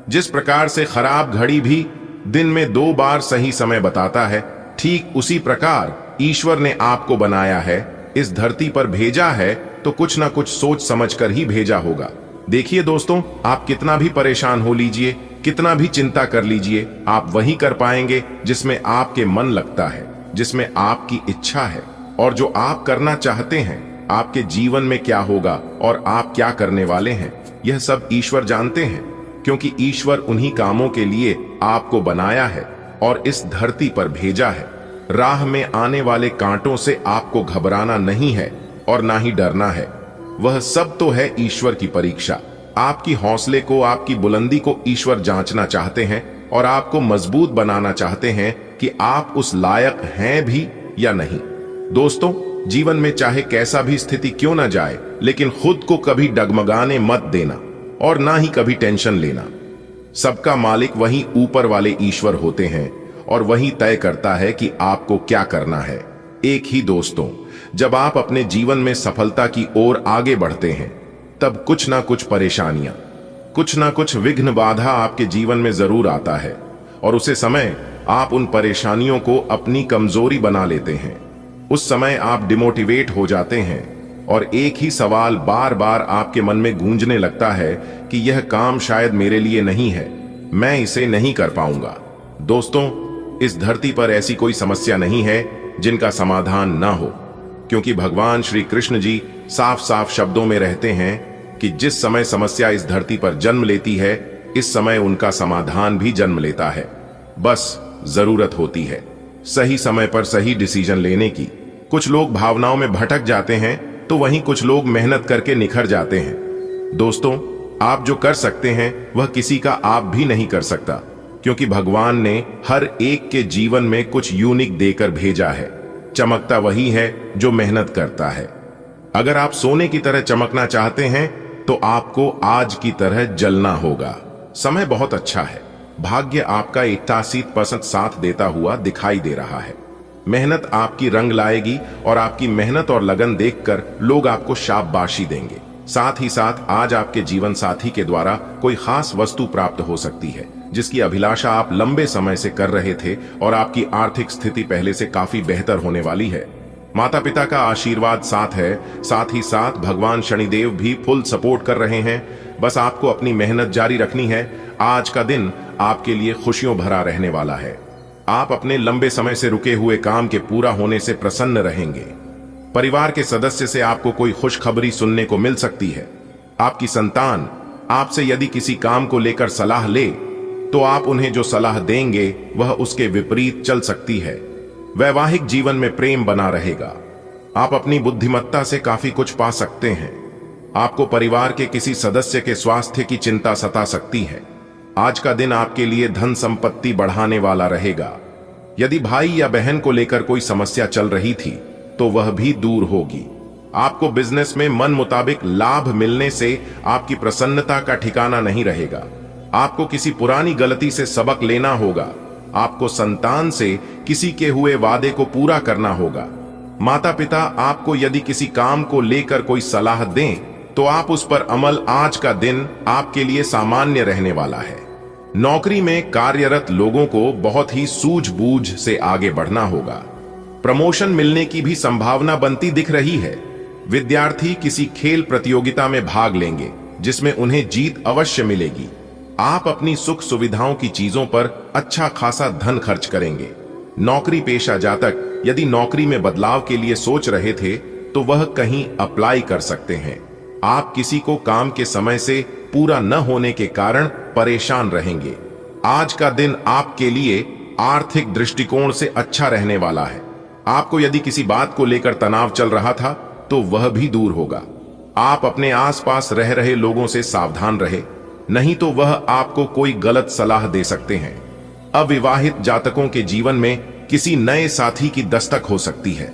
Speaker 1: जिस प्रकार से खराब घड़ी भी दिन में 2 बार सही समय बताता है, ठीक उसी प्रकार ईश्वर ने आपको बनाया है, इस धरती पर भेजा है, तो कुछ ना कुछ सोच समझकर ही भेजा होगा। देखिए दोस्तों, आप कितना भी परेशान हो लीजिए, कितना भी चिंता कर लीजिए, आप वही कर पाएंगे जिसमें आपके मन लगता है, जिसमें आपकी इच्छा है। और जो आप करना चाहते हैं, आपके जीवन में क्या होगा और आप क्या करने वाले हैं, यह सब ईश्वर जानते हैं, क्योंकि ईश्वर उन्हीं कामों के लिए आपको बनाया है और इस धरती पर भेजा है। राह में आने वाले कांटों से आपको घबराना नहीं है और ना ही डरना है। वह सब तो है ईश्वर की परीक्षा। आपकी हौसले को, आपकी बुलंदी को ईश्वर जांचना चाहते हैं और आपको मजबूत बनाना चाहते हैं कि आप उस लायक हैं भी या नहीं। दोस्तों, जीवन में चाहे कैसा भी स्थिति क्यों ना जाए, लेकिन खुद को कभी डगमगाने मत देना और ना ही कभी टेंशन लेना। सबका मालिक वही ऊपर वाले ईश्वर होते हैं और वही तय करता है कि आपको क्या करना है। एक ही दोस्तों, जब आप अपने जीवन में सफलता की ओर आगे बढ़ते हैं, तब कुछ ना कुछ परेशानियां, कुछ ना कुछ विघ्न बाधा आपके जीवन में जरूर आता है और उसे समय आप उन परेशानियों को अपनी कमजोरी बना लेते हैं। उस समय आप डिमोटिवेट हो जाते हैं और एक ही सवाल बार बार आपके मन में गूंजने लगता है कि यह काम शायद मेरे लिए नहीं है, मैं इसे नहीं कर पाऊंगा। दोस्तों, इस धरती पर ऐसी कोई समस्या नहीं है जिनका समाधान ना हो, क्योंकि भगवान श्री कृष्ण जी साफ साफ शब्दों में रहते हैं कि जिस समय समस्या इस धरती पर जन्म लेती है, इस समय उनका समाधान भी जन्म लेता है। बस जरूरत होती है सही समय पर सही डिसीजन लेने की। कुछ लोग भावनाओं में भटक जाते हैं, तो वहीं कुछ लोग मेहनत करके निखर जाते हैं। दोस्तों, आप जो कर सकते हैं वह किसी का आप भी नहीं कर सकता, क्योंकि भगवान ने हर एक के जीवन में कुछ यूनिक देकर भेजा है। चमकता वही है जो मेहनत करता है। अगर आप सोने की तरह चमकना चाहते हैं तो आपको आज की तरह जलना होगा। समय बहुत अच्छा है, भाग्य आपका 88% साथ देता हुआ दिखाई दे रहा है। मेहनत आपकी रंग लाएगी और आपकी मेहनत और लगन देखकर लोग आपको शाबाशी देंगे। साथ ही साथ आज आपके जीवन साथी के द्वारा कोई खास वस्तु प्राप्त हो सकती है जिसकी अभिलाषा आप लंबे समय से कर रहे थे और आपकी आर्थिक स्थिति पहले से काफी बेहतर होने वाली है। माता पिता का आशीर्वाद साथ है, साथ ही साथ भगवान शनिदेव भी फुल सपोर्ट कर रहे हैं। बस आपको अपनी मेहनत जारी रखनी है। आज का दिन आपके लिए खुशियों भरा रहने वाला है। आप अपने लंबे समय से रुके हुए काम के पूरा होने से प्रसन्न रहेंगे। परिवार के सदस्य से आपको कोई खुशखबरी सुनने को मिल सकती है। आपकी संतान आपसे यदि किसी काम को लेकर सलाह ले तो आप उन्हें जो सलाह देंगे वह उसके विपरीत चल सकती है। वैवाहिक जीवन में प्रेम बना रहेगा। आप अपनी बुद्धिमत्ता से काफी कुछ पा सकते हैं। आपको परिवार के किसी सदस्य के स्वास्थ्य की चिंता सता सकती है। आज का दिन आपके लिए धन संपत्ति बढ़ाने वाला रहेगा। यदि भाई या बहन को लेकर कोई समस्या चल रही थी तो वह भी दूर होगी। आपको बिजनेस में मन मुताबिक लाभ मिलने से आपकी प्रसन्नता का ठिकाना नहीं रहेगा। आपको किसी पुरानी गलती से सबक लेना होगा। आपको संतान से किसी के हुए वादे को पूरा करना होगा। माता पिता आपको यदि किसी काम को लेकर कोई सलाह दें तो आप उस पर अमल। आज का दिन आपके लिए सामान्य रहने वाला है। नौकरी में कार्यरत लोगों को बहुत ही सूझबूझ से आगे बढ़ना होगा। प्रमोशन मिलने की भी संभावना बनती दिख रही है। विद्यार्थी किसी खेल प्रतियोगिता में भाग लेंगे जिसमें उन्हें जीत अवश्य मिलेगी। आप अपनी सुख सुविधाओं की चीजों पर अच्छा खासा धन खर्च करेंगे। नौकरी पेशा जातक यदि नौकरी में बदलाव के लिए सोच रहे थे तो वह कहीं अप्लाई कर सकते हैं। आप किसी को काम के समय से पूरा न होने के कारण परेशान रहेंगे। आज का दिन आपके लिए आर्थिक दृष्टिकोण से अच्छा रहने वाला है। आपको यदि किसी बात को लेकर तनाव चल रहा था तो वह भी दूर होगा। आप अपने आसपास रह रहे लोगों से सावधान रहे, नहीं तो वह आपको कोई गलत सलाह दे सकते हैं। अविवाहित जातकों के जीवन में किसी नए साथी की दस्तक हो सकती है।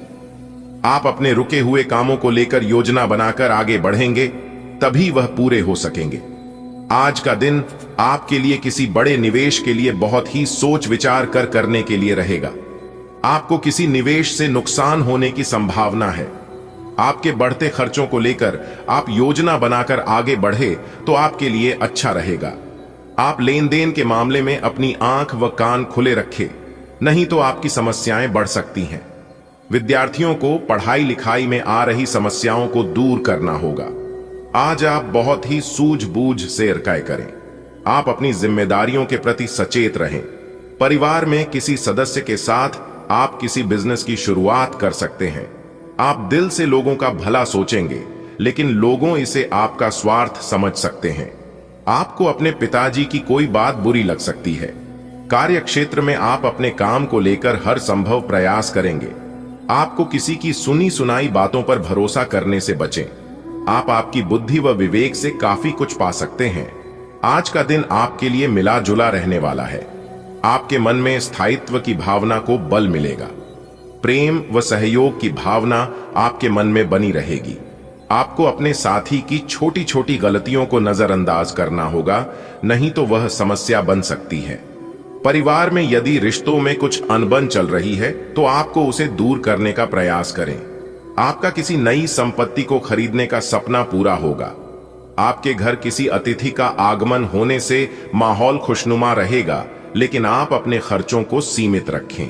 Speaker 1: आप अपने रुके हुए कामों को लेकर योजना बनाकर आगे बढ़ेंगे, तभी वह पूरे हो सकेंगे। आज का दिन आपके लिए किसी बड़े निवेश के लिए बहुत ही सोच विचार कर करने के लिए रहेगा। आपको किसी निवेश से नुकसान होने की संभावना है। आपके बढ़ते खर्चों को लेकर आप योजना बनाकर आगे बढ़े तो आपके लिए अच्छा रहेगा। आप लेन देन के मामले में अपनी आंख व कान खुले रखें, नहीं तो आपकी समस्याएं बढ़ सकती हैं। विद्यार्थियों को पढ़ाई लिखाई में आ रही समस्याओं को दूर करना होगा। आज आप बहुत ही सूझबूझ से कार्य करें। आप अपनी जिम्मेदारियों के प्रति सचेत रहें। परिवार में किसी सदस्य के साथ आप किसी बिजनेस की शुरुआत कर सकते हैं। आप दिल से लोगों का भला सोचेंगे, लेकिन लोगों इसे आपका स्वार्थ समझ सकते हैं। आपको अपने पिताजी की कोई बात बुरी लग सकती है। कार्य क्षेत्र में आप अपने काम को लेकर हर संभव प्रयास करेंगे। आपको किसी की सुनी सुनाई बातों पर भरोसा करने से बचें। आप आपकी बुद्धि व विवेक से काफी कुछ पा सकते हैं। आज का दिन आपके लिए मिला जुला रहने वाला है। आपके मन में स्थायित्व की भावना को बल मिलेगा। प्रेम व सहयोग की भावना आपके मन में बनी रहेगी। आपको अपने साथी की छोटी छोटी गलतियों को नजरअंदाज करना होगा, नहीं तो वह समस्या बन सकती है। परिवार में यदि रिश्तों में कुछ अनबन चल रही है तो आपको उसे दूर करने का प्रयास करें। आपका किसी नई संपत्ति को खरीदने का सपना पूरा होगा। आपके घर किसी अतिथि का आगमन होने से माहौल खुशनुमा रहेगा, लेकिन आप अपने खर्चों को सीमित रखें।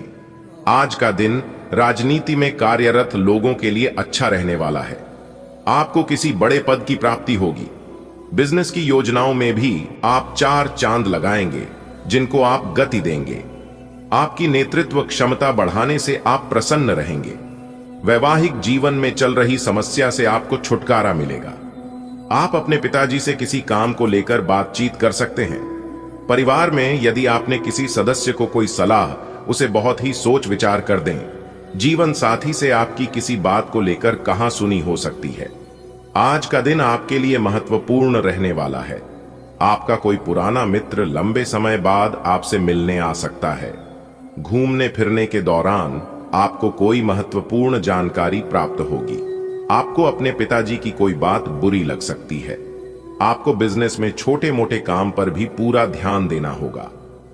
Speaker 1: आज का दिन राजनीति में कार्यरत लोगों के लिए अच्छा रहने वाला है। आपको किसी बड़े पद की प्राप्ति होगी। बिजनेस की योजनाओं में भी आप 4 चांद लगाएंगे, जिनको आप गति देंगे। आपकी नेतृत्व क्षमता बढ़ाने से आप प्रसन्न रहेंगे। वैवाहिक जीवन में चल रही समस्या से आपको छुटकारा मिलेगा। आप अपने पिताजी से किसी काम को लेकर बातचीत कर सकते हैं। परिवार में यदि आपने किसी सदस्य को कोई सलाह, उसे बहुत ही सोच विचार कर दें। जीवन साथी से आपकी किसी बात को लेकर कहां सुनी हो सकती है। आज का दिन आपके लिए महत्वपूर्ण रहने वाला है। आपका कोई पुराना मित्र लंबे समय बाद आपसे मिलने आ सकता है। घूमने फिरने के दौरान आपको कोई महत्वपूर्ण जानकारी प्राप्त होगी। आपको अपने पिताजी की कोई बात बुरी लग सकती है। आपको बिजनेस में छोटे मोटे काम पर भी पूरा ध्यान देना होगा।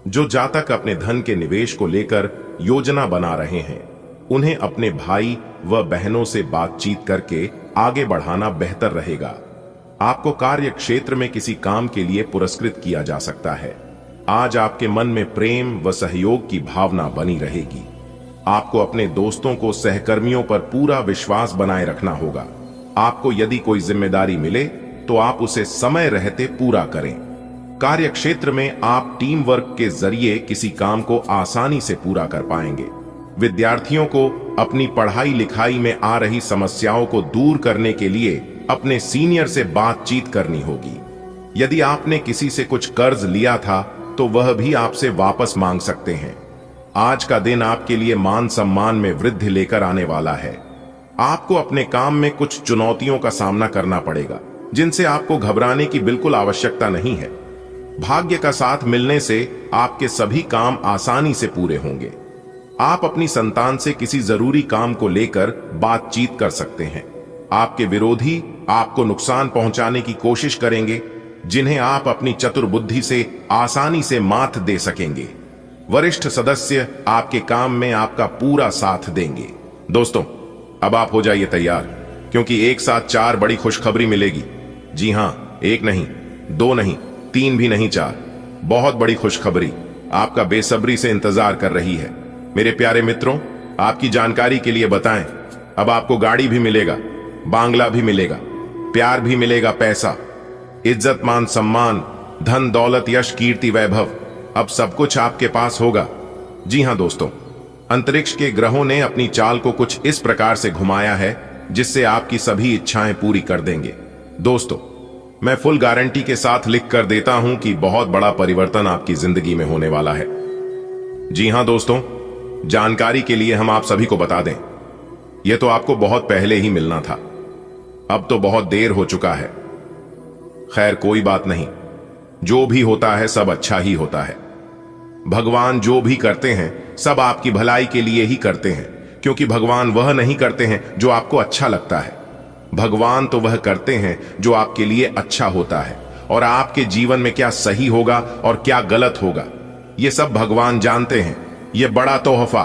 Speaker 1: जो जातक अपने धन के निवेश को लेकर योजना बना रहे हैं, उन्हें अपने भाई व बहनों से बातचीत करके आगे बढ़ाना बेहतर रहेगा। आपको कार्य क्षेत्र में किसी काम के लिए पुरस्कृत किया जा सकता है। आज आपके मन में प्रेम व सहयोग की भावना बनी रहेगी। आपको अपने दोस्तों को सहकर्मियों पर पूरा विश्वास बनाए रखना होगा। आपको यदि कोई जिम्मेदारी मिले तो आप उसे समय रहते पूरा करें। कार्य क्षेत्र में आप टीम वर्क के जरिए किसी काम को आसानी से पूरा कर पाएंगे। विद्यार्थियों को अपनी पढ़ाई लिखाई में आ रही समस्याओं को दूर करने के लिए अपने सीनियर से बातचीत करनी होगी। यदि आपने किसी से कुछ कर्ज लिया था तो वह भी आपसे वापस मांग सकते हैं। आज का दिन आपके लिए मान सम्मान में वृद्धि लेकर आने वाला है। आपको अपने काम में कुछ चुनौतियों का सामना करना पड़ेगा, जिनसे आपको घबराने की बिल्कुल आवश्यकता नहीं है। भाग्य का साथ मिलने से आपके सभी काम आसानी से पूरे होंगे। आप अपनी संतान से किसी जरूरी काम को लेकर बातचीत कर सकते हैं। आपके विरोधी आपको नुकसान पहुंचाने की कोशिश करेंगे, जिन्हें आप अपनी चतुर बुद्धि से आसानी से मात दे सकेंगे। वरिष्ठ सदस्य आपके काम में आपका पूरा साथ देंगे। दोस्तों, अब आप हो जाइए तैयार, क्योंकि एक साथ 4 बड़ी खुशखबरी मिलेगी। जी हां, 1 नहीं, 2 नहीं, 3 भी नहीं, 4 बहुत बड़ी खुशखबरी आपका बेसब्री से इंतजार कर रही है। मेरे प्यारे मित्रों, आपकी जानकारी के लिए बताएं, अब आपको गाड़ी भी मिलेगा, बांग्ला भी मिलेगा, प्यार भी मिलेगा, पैसा, इज्जत, मान सम्मान, धन दौलत, यश, कीर्ति, वैभव, अब सब कुछ आपके पास होगा। जी हां दोस्तों, अंतरिक्ष के ग्रहों ने अपनी चाल को कुछ इस प्रकार से घुमाया है जिससे आपकी सभी इच्छाएं पूरी कर देंगे। दोस्तों, मैं फुल गारंटी के साथ लिख कर देता हूं कि बहुत बड़ा परिवर्तन आपकी जिंदगी में होने वाला है। जी हां दोस्तों, जानकारी के लिए हम आप सभी को बता दें, यह तो आपको बहुत पहले ही मिलना था, अब तो बहुत देर हो चुका है। खैर कोई बात नहीं, जो भी होता है सब अच्छा ही होता है। भगवान जो भी करते हैं सब आपकी भलाई के लिए ही करते हैं, क्योंकि भगवान वह नहीं करते हैं जो आपको अच्छा लगता है। भगवान तो वह करते हैं जो आपके लिए अच्छा होता है, और आपके जीवन में क्या सही होगा और क्या गलत होगा यह सब भगवान जानते हैं। यह बड़ा तोहफा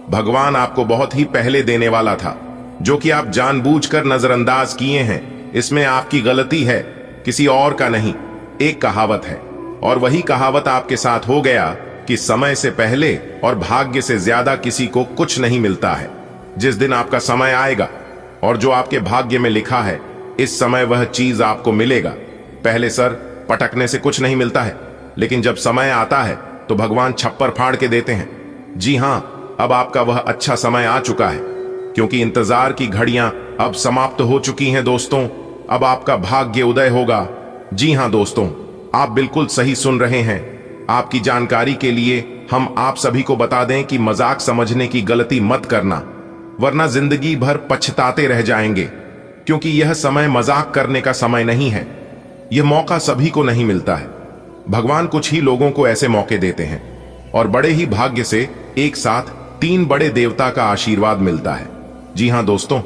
Speaker 1: भगवान आपको बहुत ही पहले देने वाला था, जो कि आप जानबूझकर नजरअंदाज किए हैं। इसमें आपकी गलती है, किसी और का नहीं। एक कहावत है, और वही कहावत आपके साथ हो गया कि समय से पहले और भाग्य से ज्यादा किसी को कुछ नहीं मिलता है। जिस दिन आपका समय आएगा और जो आपके भाग्य में लिखा है, इस समय वह चीज आपको मिलेगा। पहले सर पटकने से कुछ नहीं मिलता है, लेकिन जब समय आता है तो भगवान छप्पर फाड़ के देते हैं। जी हां, अब आपका वह अच्छा समय आ चुका है, क्योंकि इंतजार की घड़ियां अब समाप्त हो चुकी हैं। दोस्तों, अब आपका भाग्य उदय होगा। जी हां दोस्तों, आप बिल्कुल सही सुन रहे हैं। आपकी जानकारी के लिए हम आप सभी को बता दें कि मजाक समझने की गलती मत करना, वरना जिंदगी भर पछताते रह जाएंगे, क्योंकि यह समय मजाक करने का समय नहीं है। यह मौका सभी को नहीं मिलता है। भगवान कुछ ही लोगों को ऐसे मौके देते हैं, और बड़े ही भाग्य से एक साथ 3 बड़े देवता का आशीर्वाद मिलता है। जी हां दोस्तों,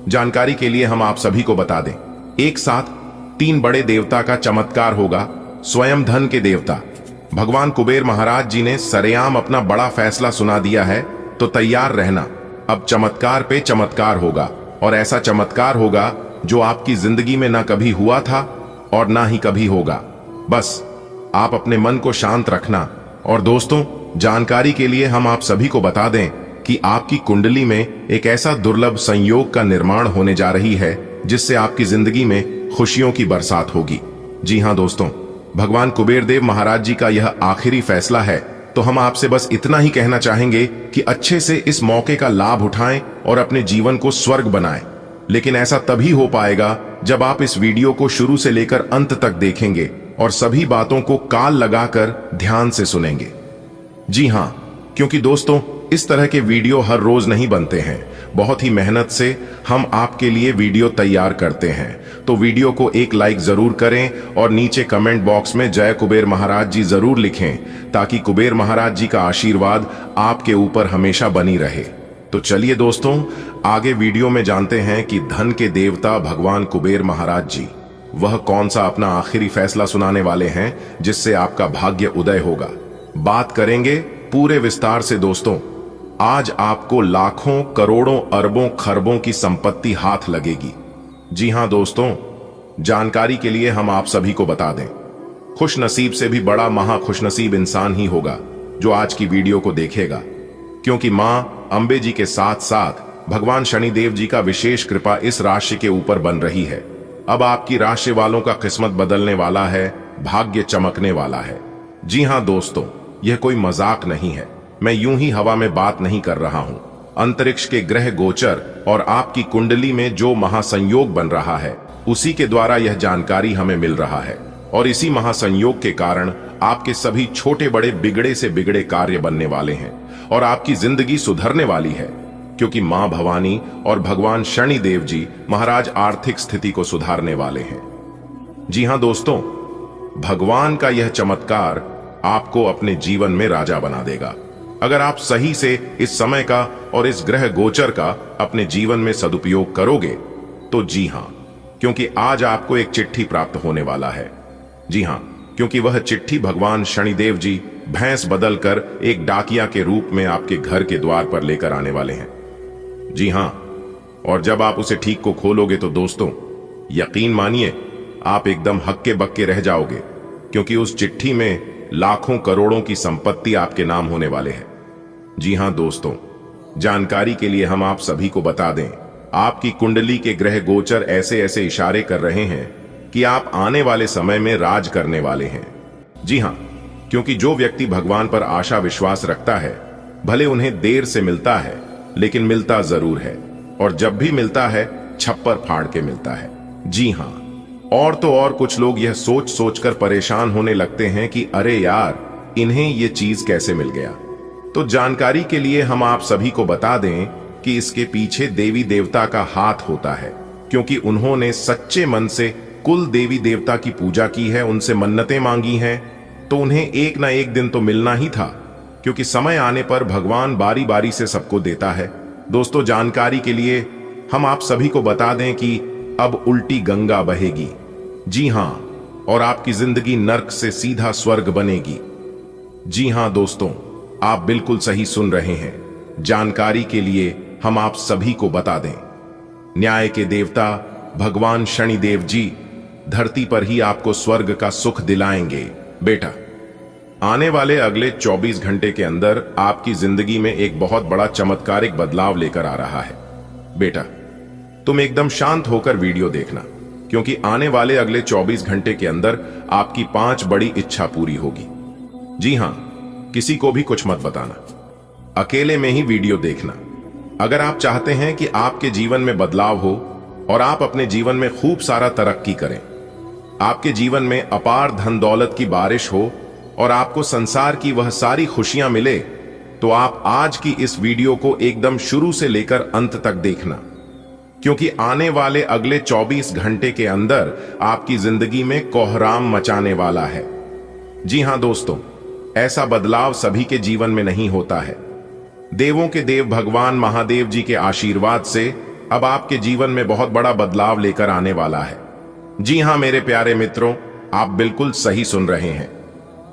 Speaker 1: जानकारी के लिए हम आप सभी को बता दें, एक साथ 3 बड़े देवता का चमत्कार होगा। स्वयं धन के देवता भगवान कुबेर महाराज जी ने सरेआम अपना बड़ा फैसला सुना दिया है, तो तैयार रहना। अब चमत्कार पे चमत्कार होगा, और ऐसा चमत्कार होगा जो आपकी जिंदगी में ना कभी हुआ था और ना ही कभी होगा। बस आप अपने मन को शांत रखना। और दोस्तों, जानकारी के लिए हम आप सभी को बता दें कि आपकी कुंडली में एक ऐसा दुर्लभ संयोग का निर्माण होने जा रही है, जिससे आपकी जिंदगी में खुशियों की बरसात होगी। जी हां दोस्तों, भगवान कुबेर देव महाराज जी का यह आखिरी फैसला है, तो हम आपसे बस इतना ही कहना चाहेंगे कि अच्छे से इस मौके का लाभ उठाएं और अपने जीवन को स्वर्ग बनाएं। लेकिन ऐसा तभी हो पाएगा जब आप इस वीडियो को शुरू से लेकर अंत तक देखेंगे और सभी बातों को कान लगाकर ध्यान से सुनेंगे। जी हां, क्योंकि दोस्तों, इस तरह के वीडियो हर रोज नहीं बनते हैं। बहुत ही मेहनत से हम आपके लिए वीडियो तैयार करते हैं। तो वीडियो को एक लाइक जरूर करें और नीचे कमेंट बॉक्स में जय कुबेर महाराज जी जरूर लिखें, ताकि कुबेर महाराज जी का आशीर्वाद आपके ऊपर हमेशा बनी रहे। तो चलिए दोस्तों, आगे वीडियो में जानते हैं कि धन के देवता भगवान कुबेर महाराज जी वह कौन सा अपना आखिरी फैसला सुनाने वाले हैं, जिससे आपका भाग्य उदय होगा। बात करेंगे पूरे विस्तार से दोस्तों। आज आपको लाखों करोड़ों अरबों खरबों की संपत्ति हाथ लगेगी। जी हां दोस्तों, जानकारी के लिए हम आप सभी को बता दें, खुश नसीब से भी बड़ा महा खुशनसीब इंसान ही होगा जो आज की वीडियो को देखेगा, क्योंकि मां अंबे जी के साथ साथ भगवान शनिदेव जी का विशेष कृपा इस राशि के ऊपर बन रही है। अब आपकी राशि वालों का किस्मत बदलने वाला है, भाग्य चमकने वाला है। जी हां दोस्तों, यह कोई मजाक नहीं है। मैं यूं ही हवा में बात नहीं कर रहा हूं। अंतरिक्ष के ग्रह गोचर और आपकी कुंडली में जो महासंयोग बन रहा है, उसी के द्वारा यह जानकारी हमें मिल रहा है। और इसी महासंयोग के कारण आपके सभी छोटे बड़े बिगड़े से बिगड़े कार्य बनने वाले हैं और आपकी जिंदगी सुधरने वाली है, क्योंकि मां भवानी और भगवान शनिदेव जी महाराज आर्थिक स्थिति को सुधारने वाले हैं। जी हां दोस्तों, भगवान का यह चमत्कार आपको अपने जीवन में राजा बना देगा, अगर आप सही से इस समय का और इस ग्रह गोचर का अपने जीवन में सदुपयोग करोगे तो। जी हां, क्योंकि आज आपको एक चिट्ठी प्राप्त होने वाला है। जी हां, क्योंकि वह चिट्ठी भगवान शनिदेव जी भैंस बदलकर एक डाकिया के रूप में आपके घर के द्वार पर लेकर आने वाले हैं। जी हां, और जब आप उसे ठीक को खोलोगे तो दोस्तों, यकीन मानिए आप एकदम हक्के बक्के रह जाओगे, क्योंकि उस चिट्ठी में लाखों करोड़ों की संपत्ति आपके नाम होने वाले हैं। जी हां दोस्तों, जानकारी के लिए हम आप सभी को बता दें, आपकी कुंडली के ग्रह गोचर ऐसे ऐसे इशारे कर रहे हैं कि आप आने वाले समय में राज करने वाले हैं। जी हां, क्योंकि जो व्यक्ति भगवान पर आशा विश्वास रखता है, भले उन्हें देर से मिलता है, लेकिन मिलता जरूर है, और जब भी मिलता है छप्पर फाड़ के मिलता है। जी हां, और तो और कुछ लोग यह सोच सोचकर परेशान होने लगते हैं कि अरे यार, इन्हें ये चीज कैसे मिल गया। तो जानकारी के लिए हम आप सभी को बता दें कि इसके पीछे देवी देवता का हाथ होता है, क्योंकि उन्होंने सच्चे मन से कुल देवी देवता की पूजा की है, उनसे मन्नतें मांगी हैं, तो उन्हें एक ना एक दिन तो मिलना ही था, क्योंकि समय आने पर भगवान बारी बारी से सबको देता है। दोस्तों, जानकारी के लिए हम आप सभी को बता दें कि अब उल्टी गंगा बहेगी। जी हां, और आपकी जिंदगी नर्क से सीधा स्वर्ग बनेगी। जी हां दोस्तों, आप बिल्कुल सही सुन रहे हैं। जानकारी के लिए हम आप सभी को बता दें, न्याय के देवता भगवान शनिदेव जी धरती पर ही आपको स्वर्ग का सुख दिलाएंगे। बेटा, आने वाले अगले 24 घंटे के अंदर आपकी जिंदगी में एक बहुत बड़ा चमत्कारिक बदलाव लेकर आ रहा है। बेटा, तुम एकदम शांत होकर वीडियो देखना, क्योंकि आने वाले अगले 24 घंटे के अंदर आपकी 5 बड़ी इच्छा पूरी होगी। जी हां, किसी को भी कुछ मत बताना, अकेले में ही वीडियो देखना। अगर आप चाहते हैं कि आपके जीवन में बदलाव हो और आप अपने जीवन में खूब सारा तरक्की करें, आपके जीवन में अपार धन दौलत की बारिश हो और आपको संसार की वह सारी खुशियां मिले, तो आप आज की इस वीडियो को एकदम शुरू से लेकर अंत तक देखना, क्योंकि आने वाले अगले 24 घंटे के अंदर आपकी जिंदगी में कोहराम मचाने वाला है। जी हां दोस्तों, ऐसा बदलाव सभी के जीवन में नहीं होता है। देवों के देव भगवान महादेव जी के आशीर्वाद से अब आपके जीवन में बहुत बड़ा बदलाव लेकर आने वाला है। जी हां मेरे प्यारे मित्रों, आप बिल्कुल सही सुन रहे हैं।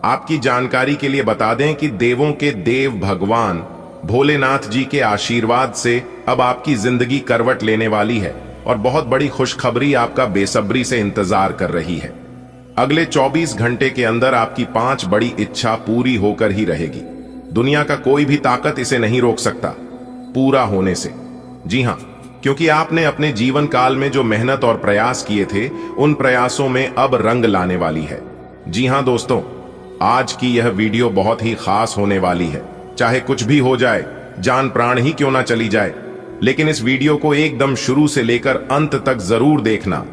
Speaker 1: आपकी जानकारी के लिए बता दें कि देवों के देव भगवान भोलेनाथ जी के आशीर्वाद से अब आपकी जिंदगी करवट लेने वाली है और बहुत बड़ी खुशखबरी आपका बेसब्री से इंतजार कर रही है। अगले 24 घंटे के अंदर आपकी 5 बड़ी इच्छा पूरी होकर ही रहेगी। दुनिया का कोई भी ताकत इसे नहीं रोक सकता पूरा होने से। जी हां, क्योंकि आपने अपने जीवन काल में जो मेहनत और प्रयास किए थे, उन प्रयासों में अब रंग लाने वाली है। जी हां दोस्तों, आज की यह वीडियो बहुत ही खास होने वाली है। चाहे कुछ भी हो जाए, जान प्राण ही क्यों ना चली जाए, लेकिन इस वीडियो को एकदम शुरू से लेकर अंत तक जरूर देखना।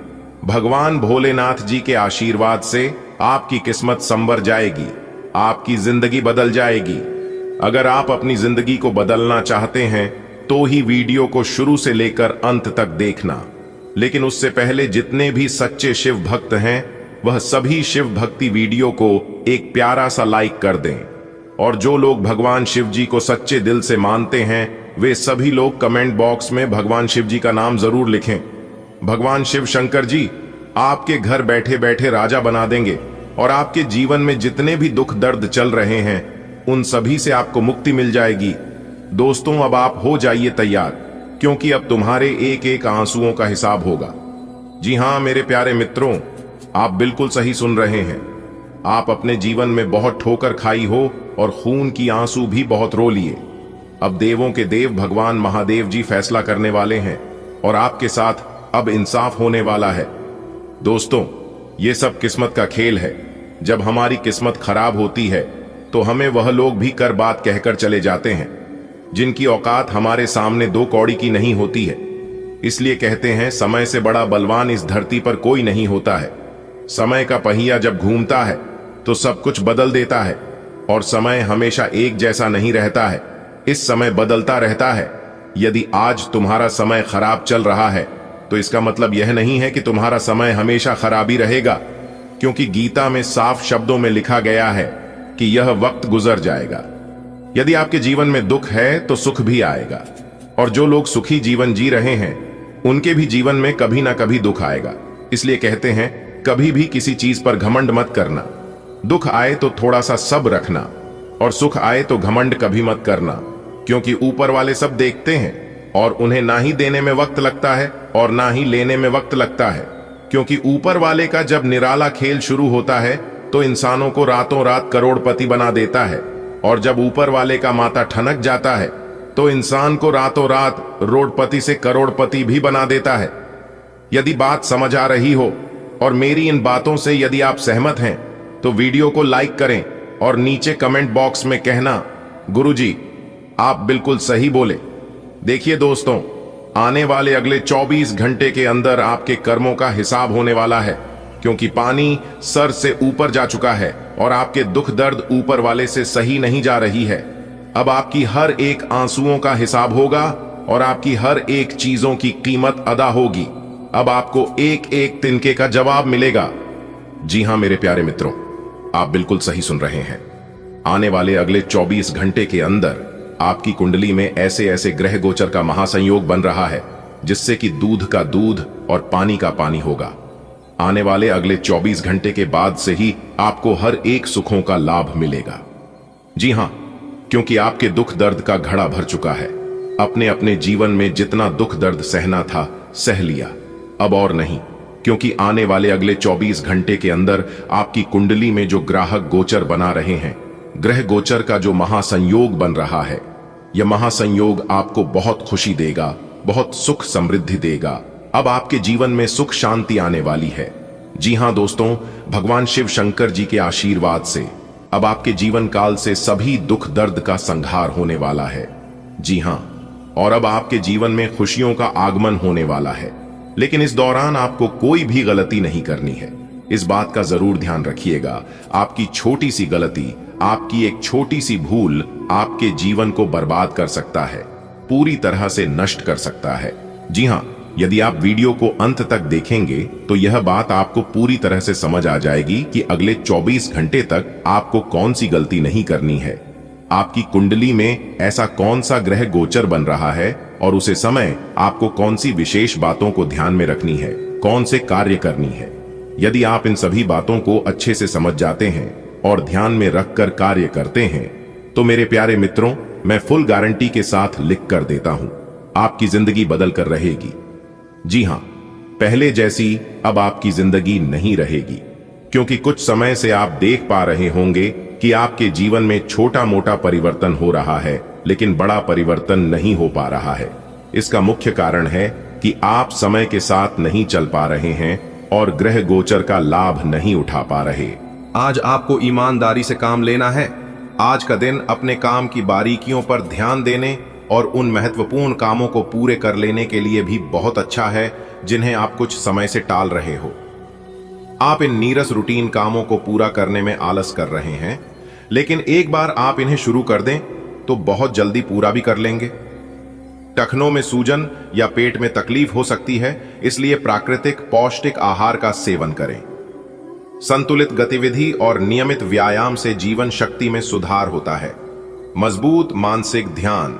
Speaker 1: भगवान भोलेनाथ जी के आशीर्वाद से आपकी किस्मत संवर जाएगी, आपकी जिंदगी बदल जाएगी। अगर आप अपनी जिंदगी को बदलना चाहते हैं तो ही वीडियो को शुरू से लेकर अंत तक देखना। लेकिन उससे पहले जितने भी सच्चे शिव भक्त हैं, वह सभी शिव भक्ति वीडियो को एक प्यारा सा लाइक कर दें। और जो लोग भगवान शिव जी को सच्चे दिल से मानते हैं, वे सभी लोग कमेंट बॉक्स में भगवान शिव जी का नाम जरूर लिखें। भगवान शिव शंकर जी आपके घर बैठे बैठे राजा बना देंगे और आपके जीवन में जितने भी दुख दर्द चल रहे हैं, उन सभी से आपको मुक्ति मिल जाएगी। दोस्तों, अब आप हो जाइए तैयार, क्योंकि अब तुम्हारे एक एक आंसुओं का हिसाब होगा। जी हां मेरे प्यारे मित्रों, आप बिल्कुल सही सुन रहे हैं। आप अपने जीवन में बहुत ठोकर खाई हो और खून की आंसू भी बहुत रो लिए। अब देवों के देव भगवान महादेव जी फैसला करने वाले हैं और आपके साथ अब इंसाफ होने वाला है। दोस्तों, ये सब किस्मत का खेल है। जब हमारी किस्मत खराब होती है तो हमें वह लोग भी कर बात कहकर चले जाते हैं जिनकी औकात हमारे सामने दो कौड़ी की नहीं होती है। इसलिए कहते हैं, समय से बड़ा बलवान इस धरती पर कोई नहीं होता है। समय का पहिया जब घूमता है तो सब कुछ बदल देता है, और समय हमेशा एक जैसा नहीं रहता है। इस समय बदलता रहता है। यदि आज तुम्हारा समय खराब चल रहा है तो इसका मतलब यह नहीं है कि तुम्हारा समय हमेशा खराब ही रहेगा, क्योंकि गीता में साफ शब्दों में लिखा गया है कि यह वक्त गुजर जाएगा। यदि आपके जीवन में दुख है तो सुख भी आएगा, और जो लोग सुखी जीवन जी रहे हैं उनके भी जीवन में कभी ना कभी दुख आएगा। इसलिए कहते हैं, कभी भी किसी चीज पर घमंड मत करना। दुख आए तो थोड़ा सा सब्र रखना, और सुख आए तो घमंड कभी मत करना, क्योंकि ऊपर वाले सब देखते हैं और उन्हें ना ही देने में वक्त लगता है और ना ही लेने में वक्त लगता है। क्योंकि ऊपर वाले का जब निराला खेल शुरू होता है तो इंसानों को रातों रात करोड़पति बना देता है, और जब ऊपर वाले का माथा ठनक जाता है तो इंसान को रातों रात रोडपति से करोड़पति भी बना देता है। यदि बात समझ आ रही हो और मेरी इन बातों से यदि आप सहमत हैं तो वीडियो को लाइक करें और नीचे कमेंट बॉक्स में कहना, गुरुजी आप बिल्कुल सही बोले। देखिए दोस्तों, आने वाले अगले 24 घंटे के अंदर आपके कर्मों का हिसाब होने वाला है, क्योंकि पानी सर से ऊपर जा चुका है और आपके दुख दर्द ऊपर वाले से सही नहीं जा रही है। अब आपकी हर एक आंसुओं का हिसाब होगा और आपकी हर एक चीजों की कीमत अदा होगी। अब आपको एक एक तिनके का जवाब मिलेगा। जी हां मेरे प्यारे मित्रों, आप बिल्कुल सही सुन रहे हैं। आने वाले अगले 24 घंटे के अंदर आपकी कुंडली में ऐसे ऐसे ग्रह गोचर का महासंयोग बन रहा है जिससे कि दूध का दूध और पानी का पानी होगा। आने वाले अगले 24 घंटे के बाद से ही आपको हर एक सुखों का लाभ मिलेगा। जी हां, क्योंकि आपके दुख दर्द का घड़ा भर चुका है। अपने अपने जीवन में जितना दुख दर्द सहना था सह लिया, अब और नहीं, क्योंकि आने वाले अगले 24 घंटे के अंदर आपकी कुंडली में जो ग्राहक गोचर बना रहे हैं, ग्रह गोचर का जो महासंयोग बन रहा है, यह महासंयोग आपको बहुत खुशी देगा, बहुत सुख समृद्धि देगा। अब आपके जीवन में सुख शांति आने वाली है। जी हां दोस्तों, भगवान शिव शंकर जी के आशीर्वाद से अब आपके जीवन काल से सभी दुख दर्द का संहार होने वाला है। जी हां, और अब आपके जीवन में खुशियों का आगमन होने वाला है। लेकिन इस दौरान आपको कोई भी गलती नहीं करनी है। इस बात का जरूर ध्यान रखिएगा। आपकी छोटी सी गलती, आपकी एक छोटी सी भूल आपके जीवन को बर्बाद कर सकता है, पूरी तरह से नष्ट कर सकता है। जी हां, यदि आप वीडियो को अंत तक देखेंगे तो यह बात आपको पूरी तरह से समझ आ जाएगी कि अगले 24 घंटे तक आपको कौन सी गलती नहीं करनी है। आपकी कुंडली में ऐसा कौन सा ग्रह गोचर बन रहा है और उसे समय आपको कौन सी विशेष बातों को ध्यान में रखनी है, कौन से कार्य करनी है। यदि आप इन सभी बातों को अच्छे से समझ जाते हैं और ध्यान में रखकर कार्य करते हैं तो मेरे प्यारे मित्रों, मैं फुल गारंटी के साथ लिख कर देता हूं, आपकी जिंदगी बदल कर रहेगी। जी हां, पहले जैसी अब आपकी जिंदगी नहीं रहेगी, क्योंकि कुछ समय से आप देख पा रहे होंगे कि आपके जीवन में छोटा मोटा परिवर्तन हो रहा है, लेकिन बड़ा परिवर्तन नहीं हो पा रहा है। इसका मुख्य कारण है कि आप समय के साथ नहीं चल पा रहे हैं और ग्रह गोचर का लाभ नहीं उठा पा रहे। आज आपको ईमानदारी से काम लेना है। आज का दिन अपने काम की बारीकियों पर ध्यान देने और उन महत्वपूर्ण कामों को पूरे कर लेने के लिए भी बहुत अच्छा है जिन्हें आप कुछ समय से टाल रहे हो। आप इन नीरस रूटीन कामों को पूरा करने में आलस कर रहे हैं, लेकिन एक बार आप इन्हें शुरू कर दें तो बहुत जल्दी पूरा भी कर लेंगे। टखनों में सूजन या पेट में तकलीफ हो सकती है, इसलिए प्राकृतिक पौष्टिक आहार का सेवन करें। संतुलित गतिविधि और नियमित व्यायाम से जीवन शक्ति में सुधार होता है। मजबूत मानसिक ध्यान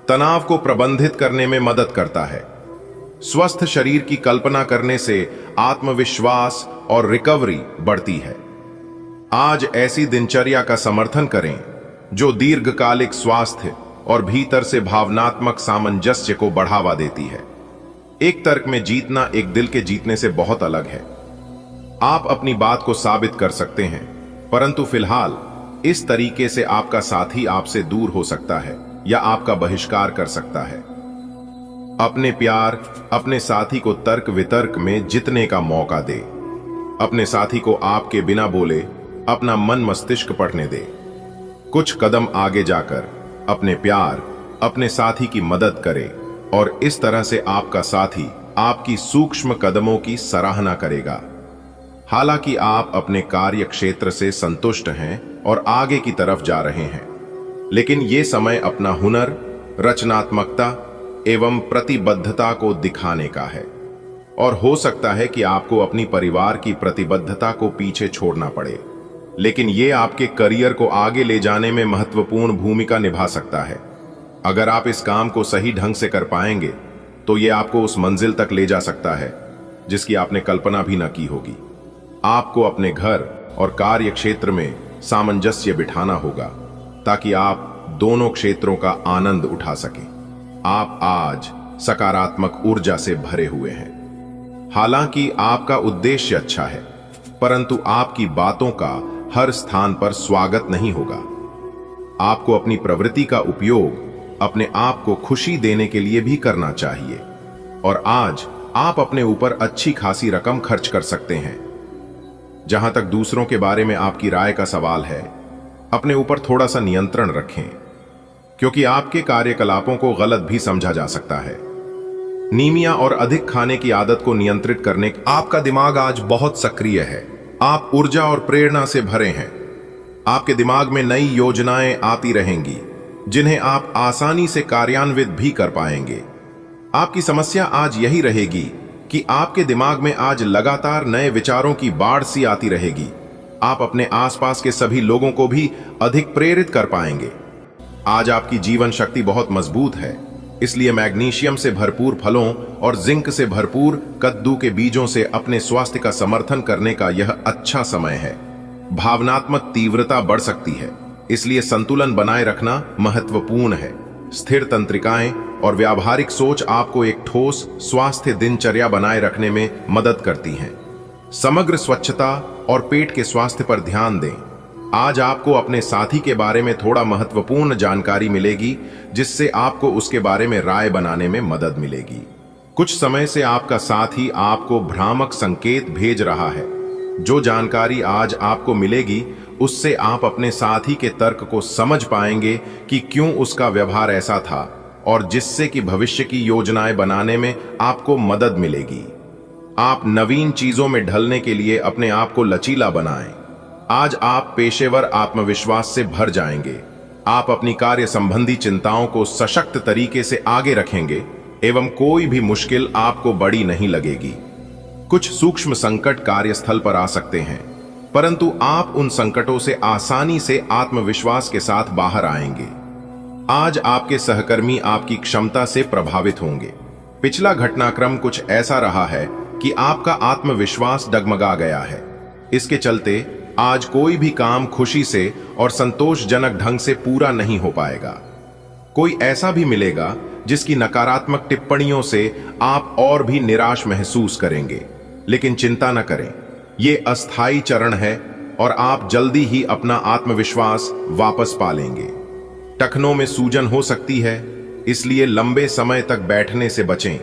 Speaker 1: तनाव को प्रबंधित करने में मदद करता है। स्वस्थ शरीर की कल्पना करने से आत्मविश्वास और रिकवरी बढ़ती है। आज ऐसी दिनचर्या का समर्थन करें जो दीर्घकालिक स्वास्थ्य और भीतर से भावनात्मक सामंजस्य को बढ़ावा देती है। एक तर्क में जीतना एक दिल के जीतने से बहुत अलग है। आप अपनी बात को साबित कर सकते हैं, परंतु फिलहाल इस तरीके से आपका साथी आपसे दूर हो सकता है या आपका बहिष्कार कर सकता है। अपने प्यार अपने साथी को तर्क वितर्क में जितने का मौका दे। अपने साथी को आपके बिना बोले अपना मन मस्तिष्क पढ़ने दे। कुछ कदम आगे जाकर अपने प्यार अपने साथी की मदद करे और इस तरह से आपका साथी आपकी सूक्ष्म कदमों की सराहना करेगा। हालांकि आप अपने कार्य क्षेत्र से संतुष्ट हैं और आगे की तरफ जा रहे हैं, लेकिन ये समय अपना हुनर, रचनात्मकता एवं प्रतिबद्धता को दिखाने का है। और हो सकता है कि आपको अपनी परिवार की प्रतिबद्धता को पीछे छोड़ना पड़े, लेकिन ये आपके करियर को आगे ले जाने में महत्वपूर्ण भूमिका निभा सकता है। अगर आप इस काम को सही ढंग से कर पाएंगे तो ये आपको उस मंजिल तक ले जा सकता है जिसकी आपने कल्पना भी न की होगी। आपको अपने घर और कार्य क्षेत्र में सामंजस्य बिठाना होगा ताकि आप दोनों क्षेत्रों का आनंद उठा सकें। आप आज सकारात्मक ऊर्जा से भरे हुए हैं। हालांकि आपका उद्देश्य अच्छा है, परंतु आपकी बातों का हर स्थान पर स्वागत नहीं होगा। आपको अपनी प्रवृत्ति का उपयोग अपने आप को खुशी देने के लिए भी करना चाहिए और आज आप अपने ऊपर अच्छी खासी रकम खर्च कर सकते हैं। जहां तक दूसरों के बारे में आपकी राय का सवाल है, अपने ऊपर थोड़ा सा नियंत्रण रखें, क्योंकि आपके कार्यकलापों को गलत भी समझा जा सकता है। नीमिया और अधिक खाने की आदत को नियंत्रित करने आपका दिमाग आज बहुत सक्रिय है। आप ऊर्जा और प्रेरणा से भरे हैं। आपके दिमाग में नई योजनाएं आती रहेंगी जिन्हें आप आसानी से कार्यान्वित भी कर पाएंगे। आपकी समस्या आज यही रहेगी कि आपके दिमाग में आज लगातार नए विचारों की बाढ़ सी आती रहेगी। आप अपने आसपास के सभी लोगों को भी अधिक प्रेरित कर पाएंगे। आज आपकी जीवन शक्ति बहुत मजबूत है, इसलिए मैग्नीशियम से भरपूर फलों और जिंक से भरपूर कद्दू के बीजों से अपने स्वास्थ्य का समर्थन करने का यह अच्छा समय है। भावनात्मक तीव्रता बढ़ सकती है, इसलिए संतुलन बनाए रखना महत्वपूर्ण है। स्थिर तंत्रिकाएं और व्यावहारिक सोच आपको एक ठोस स्वास्थ्य दिनचर्या बनाए रखने में मदद करती हैं। समग्र स्वच्छता और पेट के स्वास्थ्य पर ध्यान दें। आज आपको अपने साथी के बारे में थोड़ा महत्वपूर्ण जानकारी मिलेगी, जिससे आपको उसके बारे में राय बनाने में मदद मिलेगी। कुछ समय से आपका साथी आपको भ्रामक संकेत भेज रहा है। जो जानकारी आज आपको मिलेगी उससे आप अपने साथी के तर्क को समझ पाएंगे कि क्यों उसका व्यवहार ऐसा था, और जिससे कि भविष्य की योजनाएं बनाने में आपको मदद मिलेगी। आप नवीन चीजों में ढलने के लिए अपने आप को लचीला बनाएं। आज आप पेशेवर आत्मविश्वास से भर जाएंगे। आप अपनी कार्य संबंधी चिंताओं को सशक्त तरीके से आगे रखेंगे एवं कोई भी मुश्किल आपको बड़ी नहीं लगेगी। कुछ सूक्ष्म संकट कार्यस्थल पर आ सकते हैं, परंतु आप उन संकटों से आसानी से आत्मविश्वास के साथ बाहर आएंगे। आज आपके सहकर्मी आपकी क्षमता से प्रभावित होंगे। पिछला घटनाक्रम कुछ ऐसा रहा है कि आपका आत्मविश्वास डगमगा गया है। इसके चलते आज कोई भी काम खुशी से और संतोषजनक ढंग से पूरा नहीं हो पाएगा। कोई ऐसा भी मिलेगा जिसकी नकारात्मक टिप्पणियों से आप और भी निराश महसूस करेंगे, लेकिन चिंता न करें, ये अस्थायी चरण है और आप जल्दी ही अपना आत्मविश्वास वापस पा लेंगे। टखनों में सूजन हो सकती है, इसलिए लंबे समय तक बैठने से बचें।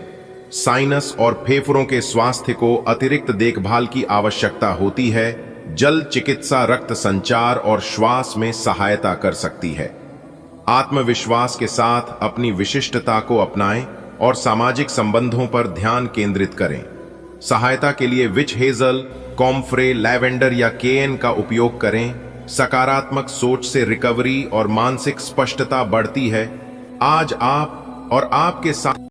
Speaker 1: साइनस और फेफड़ों के स्वास्थ्य को अतिरिक्त देखभाल की आवश्यकता होती है। जल चिकित्सा रक्त संचार और श्वास में सहायता कर सकती है। आत्मविश्वास के साथ अपनी विशिष्टता को अपनाएं और सामाजिक संबंधों पर ध्यान केंद्रित करें। सहायता के लिए विच हेजल, कॉम्फ्रे, लैवेंडर या केएन का उपयोग करें। सकारात्मक सोच से रिकवरी और मानसिक स्पष्टता बढ़ती है। आज आप और आपके साथ